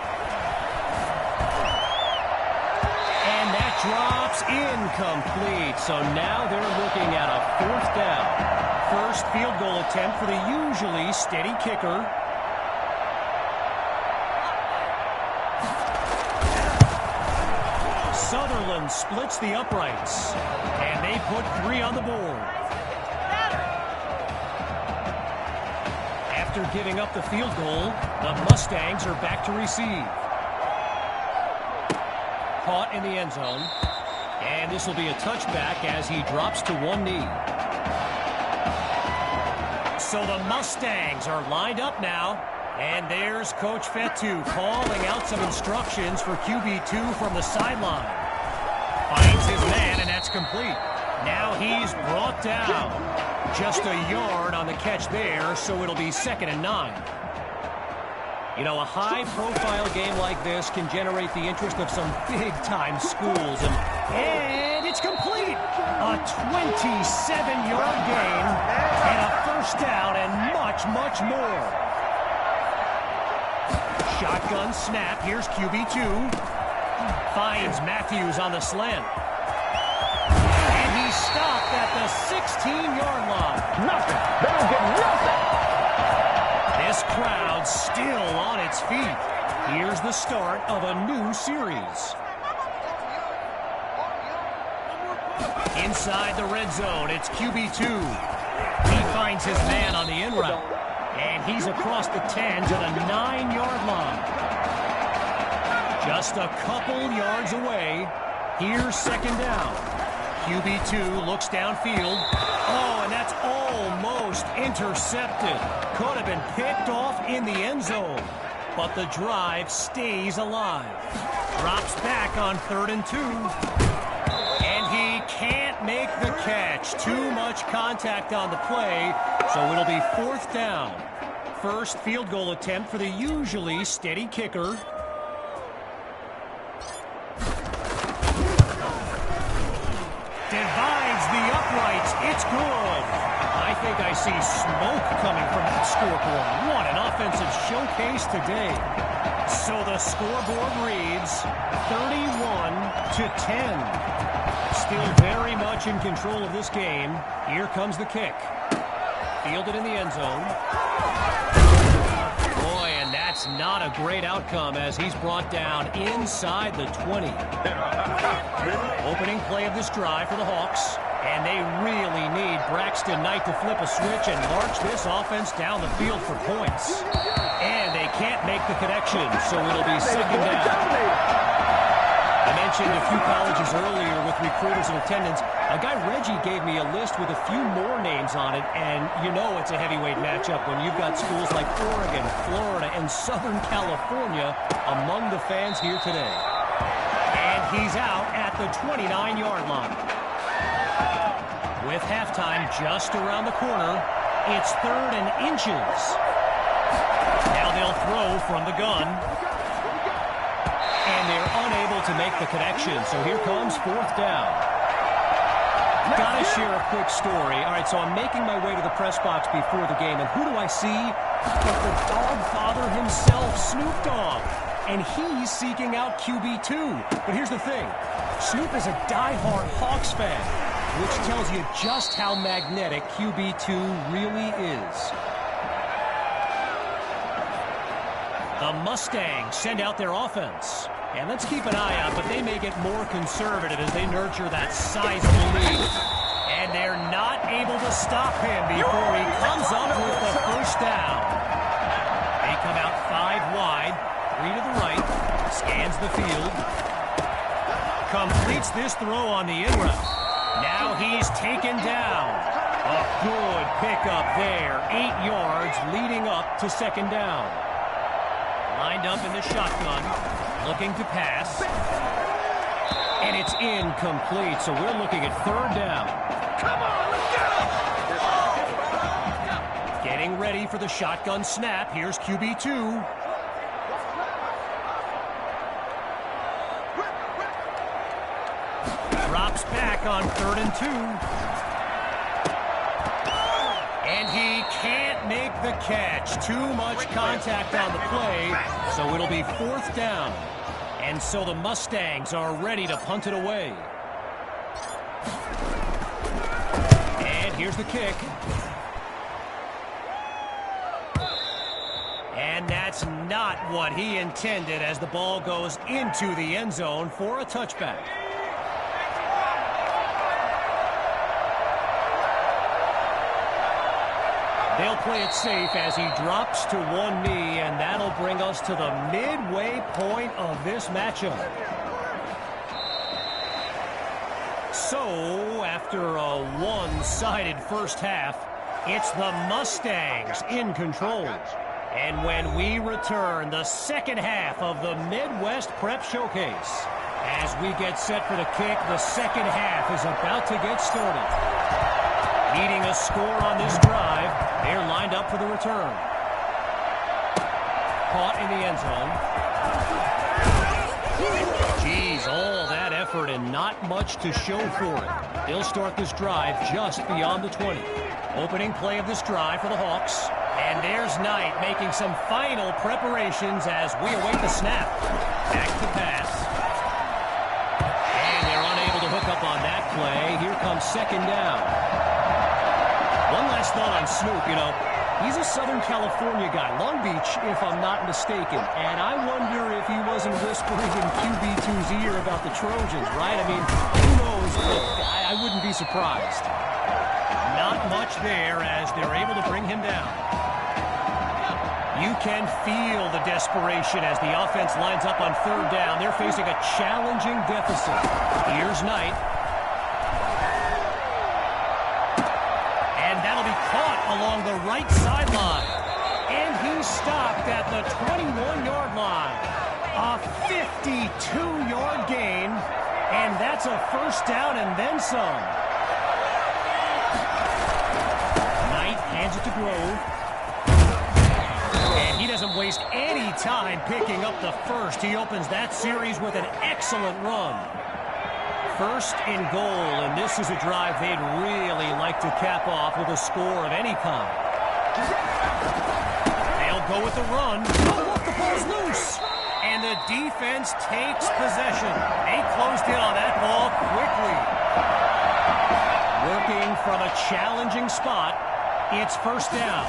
And that drops incomplete. So now they're looking at a 4th down. First field goal attempt for the usually steady kicker. Sutherland splits the uprights, and they put 3 on the board. After giving up the field goal, the Mustangs are back to receive. Caught in the end zone, and this will be a touchback as he drops to one knee. So the Mustangs are lined up now. And there's Coach Fetu calling out some instructions for QB2 from the sideline. Finds his man, and that's complete. Now he's brought down. Just a yard on the catch there, so it'll be 2nd and 9. You know, a high-profile game like this can generate the interest of some big-time schools. And it's complete! A 27-yard gain, and a 1st down, and much, much more. Shotgun snap. Here's QB2. Finds Matthews on the slant. And he's stopped at the 16-yard line. Nothing. They don't get nothing. This crowd still on its feet. Here's the start of a new series. Inside the red zone, it's QB2. He finds his man on the in route. And he's across the 10 to the 9-yard line. Just a couple yards away. Here's 2nd down. QB2 looks downfield. Oh, and that's almost intercepted. Could have been picked off in the end zone. But the drive stays alive. Drops back on 3rd and 2. And he can't can't make the catch. Too much contact on the play, so it'll be 4th down. First field goal attempt for the usually steady kicker. Divides the uprights. It's good. I think I see smoke coming from that scoreboard. What an offensive showcase today. So the scoreboard reads 31-10. Still very much in control of this game. Here comes the kick. Fielded in the end zone. Boy, and that's not a great outcome as he's brought down inside the 20. Opening play of this drive for the Hawks. And they really need Braxton Knight to flip a switch and march this offense down the field for points. And they can't make the connection, so it'll be 2nd down. I mentioned a few colleges earlier with recruiters in attendance. A guy, Reggie, gave me a list with a few more names on it, and you know it's a heavyweight matchup when you've got schools like Oregon, Florida, and Southern California among the fans here today. And he's out at the 29-yard line. With halftime just around the corner, it's 3rd and inches. Now they'll throw from the gun. And they're unable to make the connection, so here comes 4th down. Gotta share a quick story. All right, so I'm making my way to the press box before the game, and who do I see? But the Dogfather himself, Snoop Dogg. And he's seeking out QB2. But here's the thing. Snoop is a diehard Hawks fan, which tells you just how magnetic QB2 really is. The Mustangs send out their offense. And let's keep an eye out, but they may get more conservative as they nurture that sizable lead. And they're not able to stop him before he comes up with the 1st down. They come out 5 wide, 3 to the right, scans the field, completes this throw on the in route. Now he's taken down. A good pickup there, 8 yards leading up to 2nd down. Lined up in the shotgun, looking to pass. And it's incomplete, so we're looking at 3rd down. Come on, let's go! Getting ready for the shotgun snap. Here's QB2. Drops back on 3rd and 2. And he can't make the catch. Too much contact on the play, so it'll be 4th down. And so the Mustangs are ready to punt it away. And here's the kick. And that's not what he intended as the ball goes into the end zone for a touchback. They'll play it safe as he drops to one knee, and that'll bring us to the midway point of this matchup. So, after a one-sided first half, it's the Mustangs in control. And when we return, the second half of the Midwest Prep Showcase. As we get set for the kick, the second half is about to get started. Needing a score on this drive, they're lined up for the return. Caught in the end zone. Geez, all that effort and not much to show for it. They'll start this drive just beyond the 20. Opening play of this drive for the Hawks. And there's Knight making some final preparations as we await the snap. Back to pass. And they're unable to hook up on that play. Here comes 2nd down. One last thought on Snoop, you know, he's a Southern California guy, Long Beach, if I'm not mistaken. And I wonder if he wasn't whispering in QB2's ear about the Trojans, right? I mean, who knows, but I wouldn't be surprised. Not much there as they're able to bring him down. You can feel the desperation as the offense lines up on 3rd down. They're facing a challenging deficit. Here's Knight. Along the right sideline. And he's stopped at the 21-yard line. A 52-yard gain. And that's a 1st down and then some. Hands it to Grove. And he doesn't waste any time picking up the first. He opens that series with an excellent run. First and goal, and this is a drive they'd really like to cap off with a score of any kind. They'll go with the run. Oh, look, the ball's loose. And the defense takes possession. They closed in on that ball quickly. Working from a challenging spot, it's first down.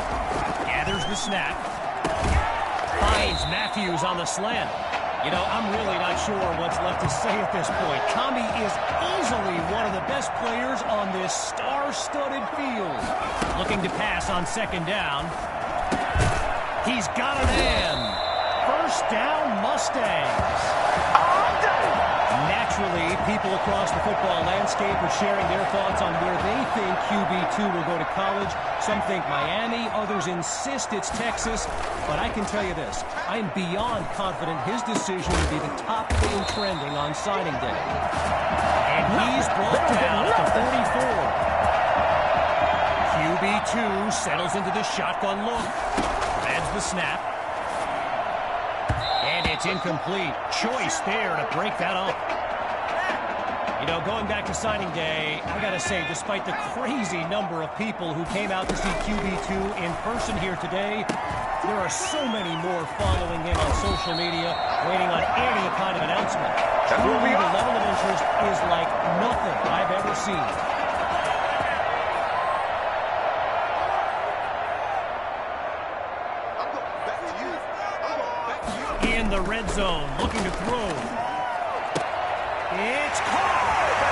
Gathers the snap. Finds Matthews on the slant. You know, I'm really not sure what's left to say at this point. Tommy is easily one of the best players on this star-studded field. Looking to pass on second down. He's got a man. First down, Mustangs. Naturally, people across the football landscape are sharing their thoughts on where they think QB2 will go to college. Some think Miami, others insist it's Texas. But I can tell you this, I'm beyond confident his decision will be the top thing trending on signing day. And he's brought down at the 44. QB2 settles into the shotgun look. Grabs the snap. And it's incomplete. Choice there to break that up. You know, going back to signing day, I gotta say, despite the crazy number of people who came out to see QB2 in person here today, there are so many more following him on social media, waiting on any kind of announcement. Truly, the level of interest is like nothing I've ever seen. In the red zone, looking to throw. It's caught!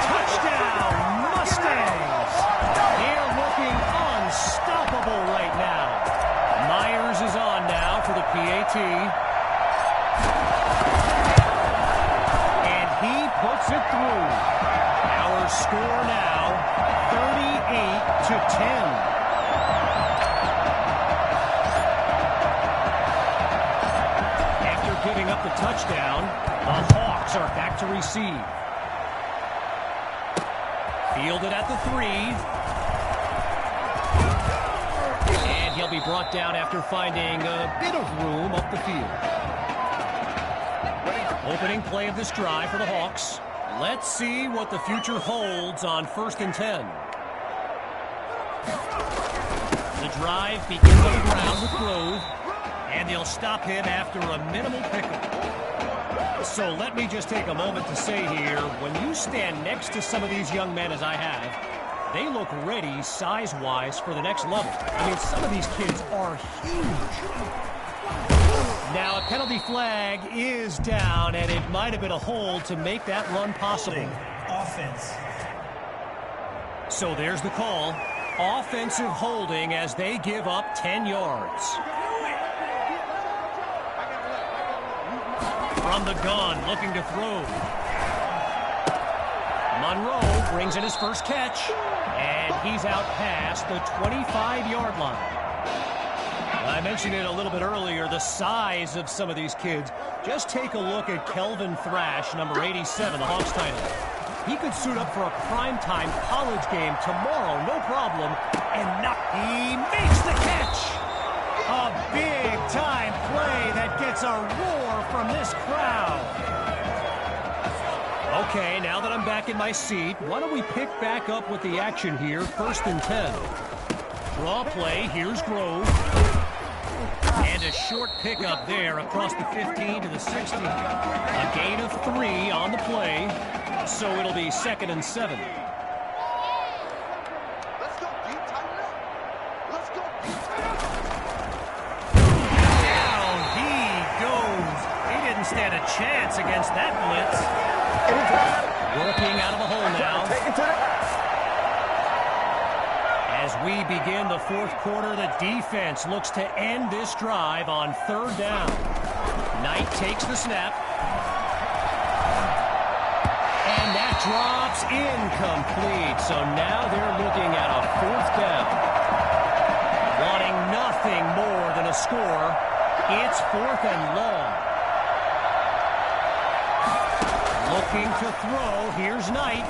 Touchdown, Mustangs! They're looking unstoppable right now. Myers is on now for the PAT. And he puts it through. Our score now, 38-10. Giving up the touchdown, the Hawks are back to receive. Fielded at the 3. And he'll be brought down after finding a bit of room up the field. Opening play of this drive for the Hawks. Let's see what the future holds on 1st and 10. The drive begins on the ground with Grove. And they'll stop him after a minimal pickup. So let me just take a moment to say here, when you stand next to some of these young men as I have, they look ready size-wise for the next level. I mean, some of these kids are huge. Now, a penalty flag is down, and it might have been a hold to make that run possible. Offense. So there's the call. Offensive holding as they give up 10 yards. From the gun, looking to throw. Monroe brings in his first catch, and he's out past the 25-yard line. I mentioned it a little bit earlier, the size of some of these kids. Just take a look at Kelvin Thrash, number 87, the Hawks tight end. He could suit up for a primetime college game tomorrow, no problem, and he makes the catch. A big-time play that gets a roar from this crowd. Okay, now that I'm back in my seat, why don't we pick back up with the action here, 1st and 10. Draw play, here's Grove. And a short pickup there across the 15 to the 16. A gain of 3 on the play, so it'll be 2nd and 7. Stand a chance against that blitz. Working out of a hole now. As we begin the 4th quarter, the defense looks to end this drive on 3rd down. Knight takes the snap. And that drops incomplete. So now they're looking at a 4th down. Wanting nothing more than a score. It's 4th and long. Looking to throw. Here's Knight.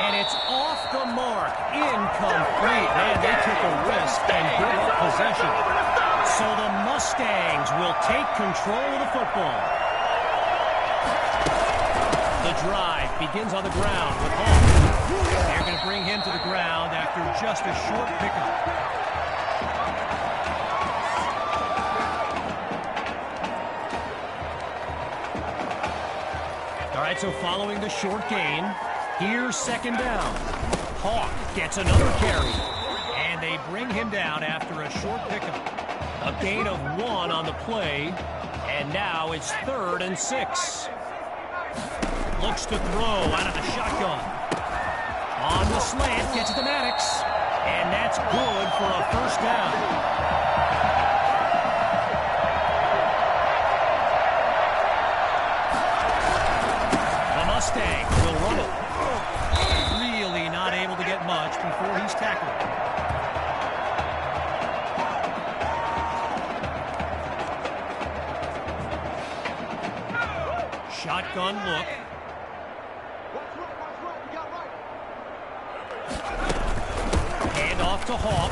And it's off the mark. Incomplete. Man, they took a risk and give up possession. So the Mustangs will take control of the football. The drive begins on the ground with Hall. They're going to bring him to the ground after just a short pickup. All right, so following the short gain, here's second down. Hawk gets another carry, and they bring him down after a short pickup. A gain of 1 on the play, and now it's 3rd and 6. Looks to throw out of the shotgun. On the slant, gets it to Maddox, and that's good for a first down. Mustangs will run it. Really not able to get much before he's tackled. Shotgun look. Hand off to Hawk.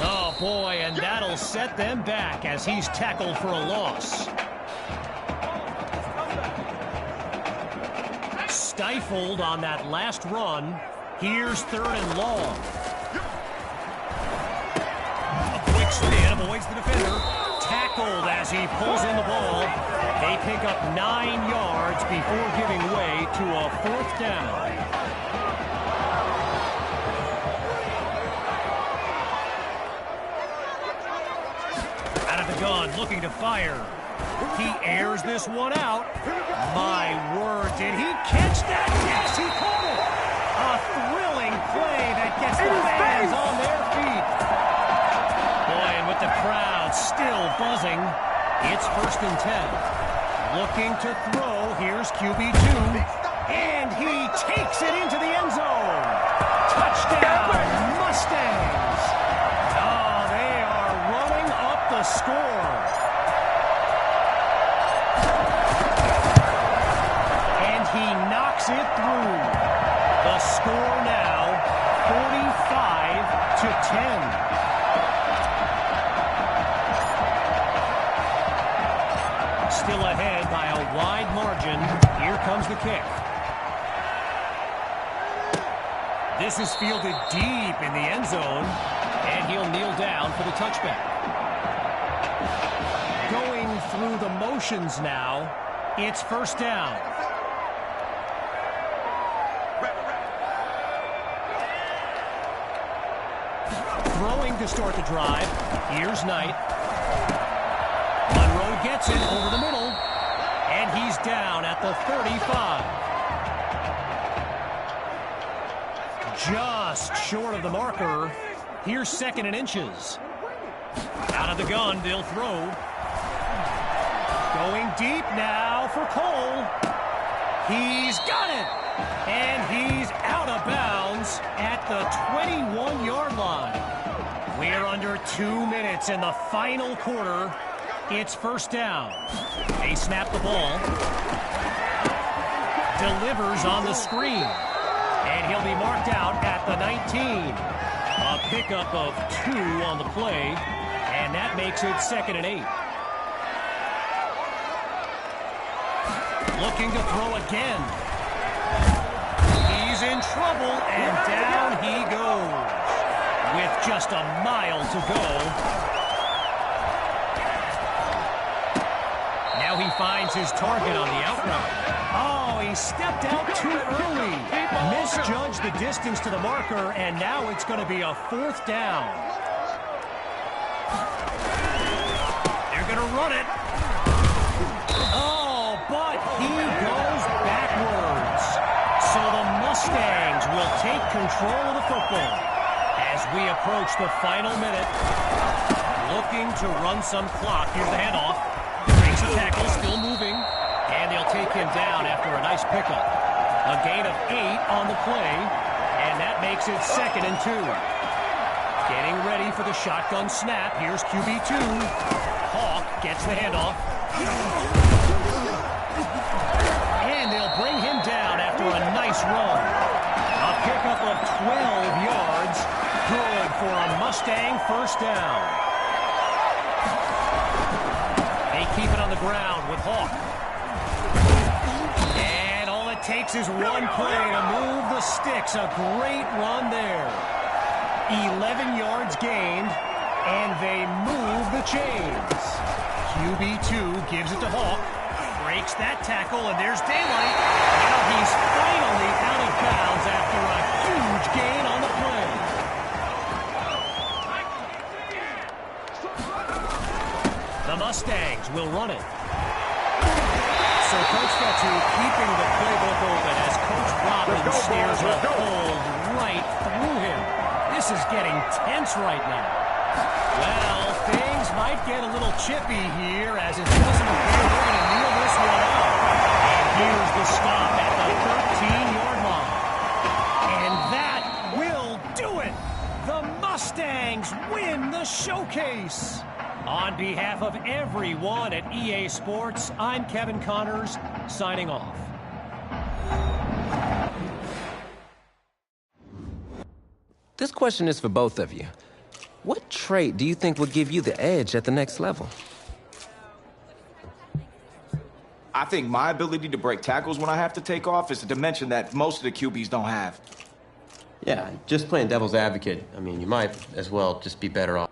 Oh boy, and that'll set them back as he's tackled for a loss. Stifled on that last run. Here's 3rd and long. A quick spin, avoids the defender. Tackled as he pulls in the ball. They pick up 9 yards before giving way to a 4th down. Out of the gun, looking to fire. He airs this one out. My word, did he catch that? Yes, he caught it. A thrilling play that gets the fans on their feet. Boy, and with the crowd still buzzing, it's 1st and 10. Looking to throw, here's QB2. And he takes it into the end zone. Touchdown, Mustangs. Oh, they are running up the score. He knocks it through. The score now, 45-10. Still ahead by a wide margin. Here comes the kick. This is fielded deep in the end zone, and he'll kneel down for the touchback. Going through the motions now, it's 1st down. Throwing to start the drive. Here's Knight. Monroe gets it over the middle. And he's down at the 35. Just short of the marker. Here's 2nd and inches. Out of the gun, they'll throw. Going deep now for Cole. He's got it. And he's out of bounds at the 21-yard line. We're under 2 minutes in the final quarter. It's 1st down. They snap the ball. Delivers on the screen. And he'll be marked out at the 19. A pickup of 2 on the play. And that makes it 2nd and 8. Looking to throw again. He's in trouble, and down he goes. With just a mile to go. Now he finds his target on the out route. Oh, he stepped out too early. Misjudged the distance to the marker, and now it's going to be a 4th down. They're going to run it. Oh, but he goes backwards. So the Mustangs will take control of the football. As we approach the final minute, looking to run some clock. Here's the handoff. Takes a tackle, still moving. And they'll take him down after a nice pickup. A gain of 8 on the play. And that makes it 2nd and 2. Getting ready for the shotgun snap. Here's QB2. Hawk gets the handoff. And they'll bring him down this run. A pickup of 12 yards. Good for a Mustang first down. They keep it on the ground with Hawk. And all it takes is one play to move the sticks. A great run there. 11 yards gained, and they move the chains. QB2 gives it to Hawk. Breaks that tackle, and there's daylight. Now he's finally out of bounds after a huge gain on the play. The Mustangs will run it. So Coach Fettu keeping the playbook open as Coach Robbins steers a hold right through him. This is getting tense right now. Well, things might get a little chippy here as it doesn't appear we're going to kneel this one out. And here's the stop at the 13-yard line. And that will do it. The Mustangs win the showcase. On behalf of everyone at EA Sports, I'm Kevin Connors, signing off. This question is for both of you. What trait do you think will give you the edge at the next level? I think my ability to break tackles when I have to take off is a dimension that most of the QBs don't have. Yeah, just playing devil's advocate. I mean, you might as well just be better off.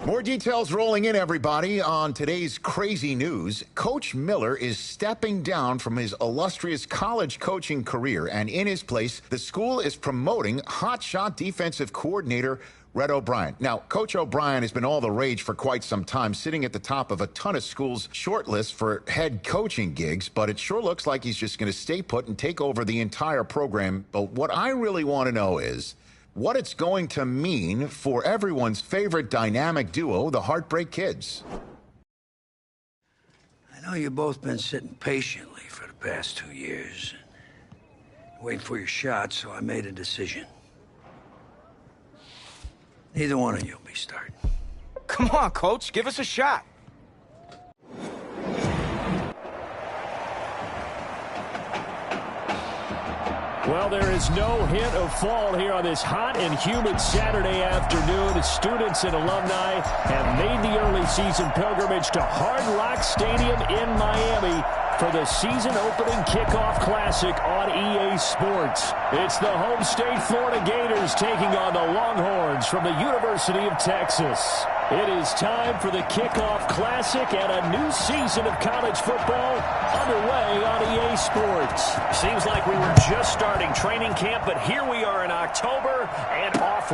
More details rolling in, everybody. On today's crazy news, Coach Miller is stepping down from his illustrious college coaching career, and in his place, the school is promoting hotshot defensive coordinator Red O'Brien. Now, Coach O'Brien has been all the rage for quite some time, sitting at the top of a ton of schools' shortlists for head coaching gigs, but it sure looks like he's just going to stay put and take over the entire program. But what I really want to know is what it's going to mean for everyone's favorite dynamic duo, the Heartbreak Kids. I know you've both been sitting patiently for the past 2 years, waiting for your shot, so I made a decision. Neither one of you will be starting. Come on, Coach, give us a shot. Well, there is no hint of fall here on this hot and humid Saturday afternoon. Students and alumni have made the early season pilgrimage to Hard Rock Stadium in Miami for the season-opening kickoff classic on EA Sports. It's the home state Florida Gators taking on the Longhorns from the University of Texas. It is time for the kickoff classic and a new season of college football underway on EA Sports. Seems like we were just starting training camp, but here we are in October, and off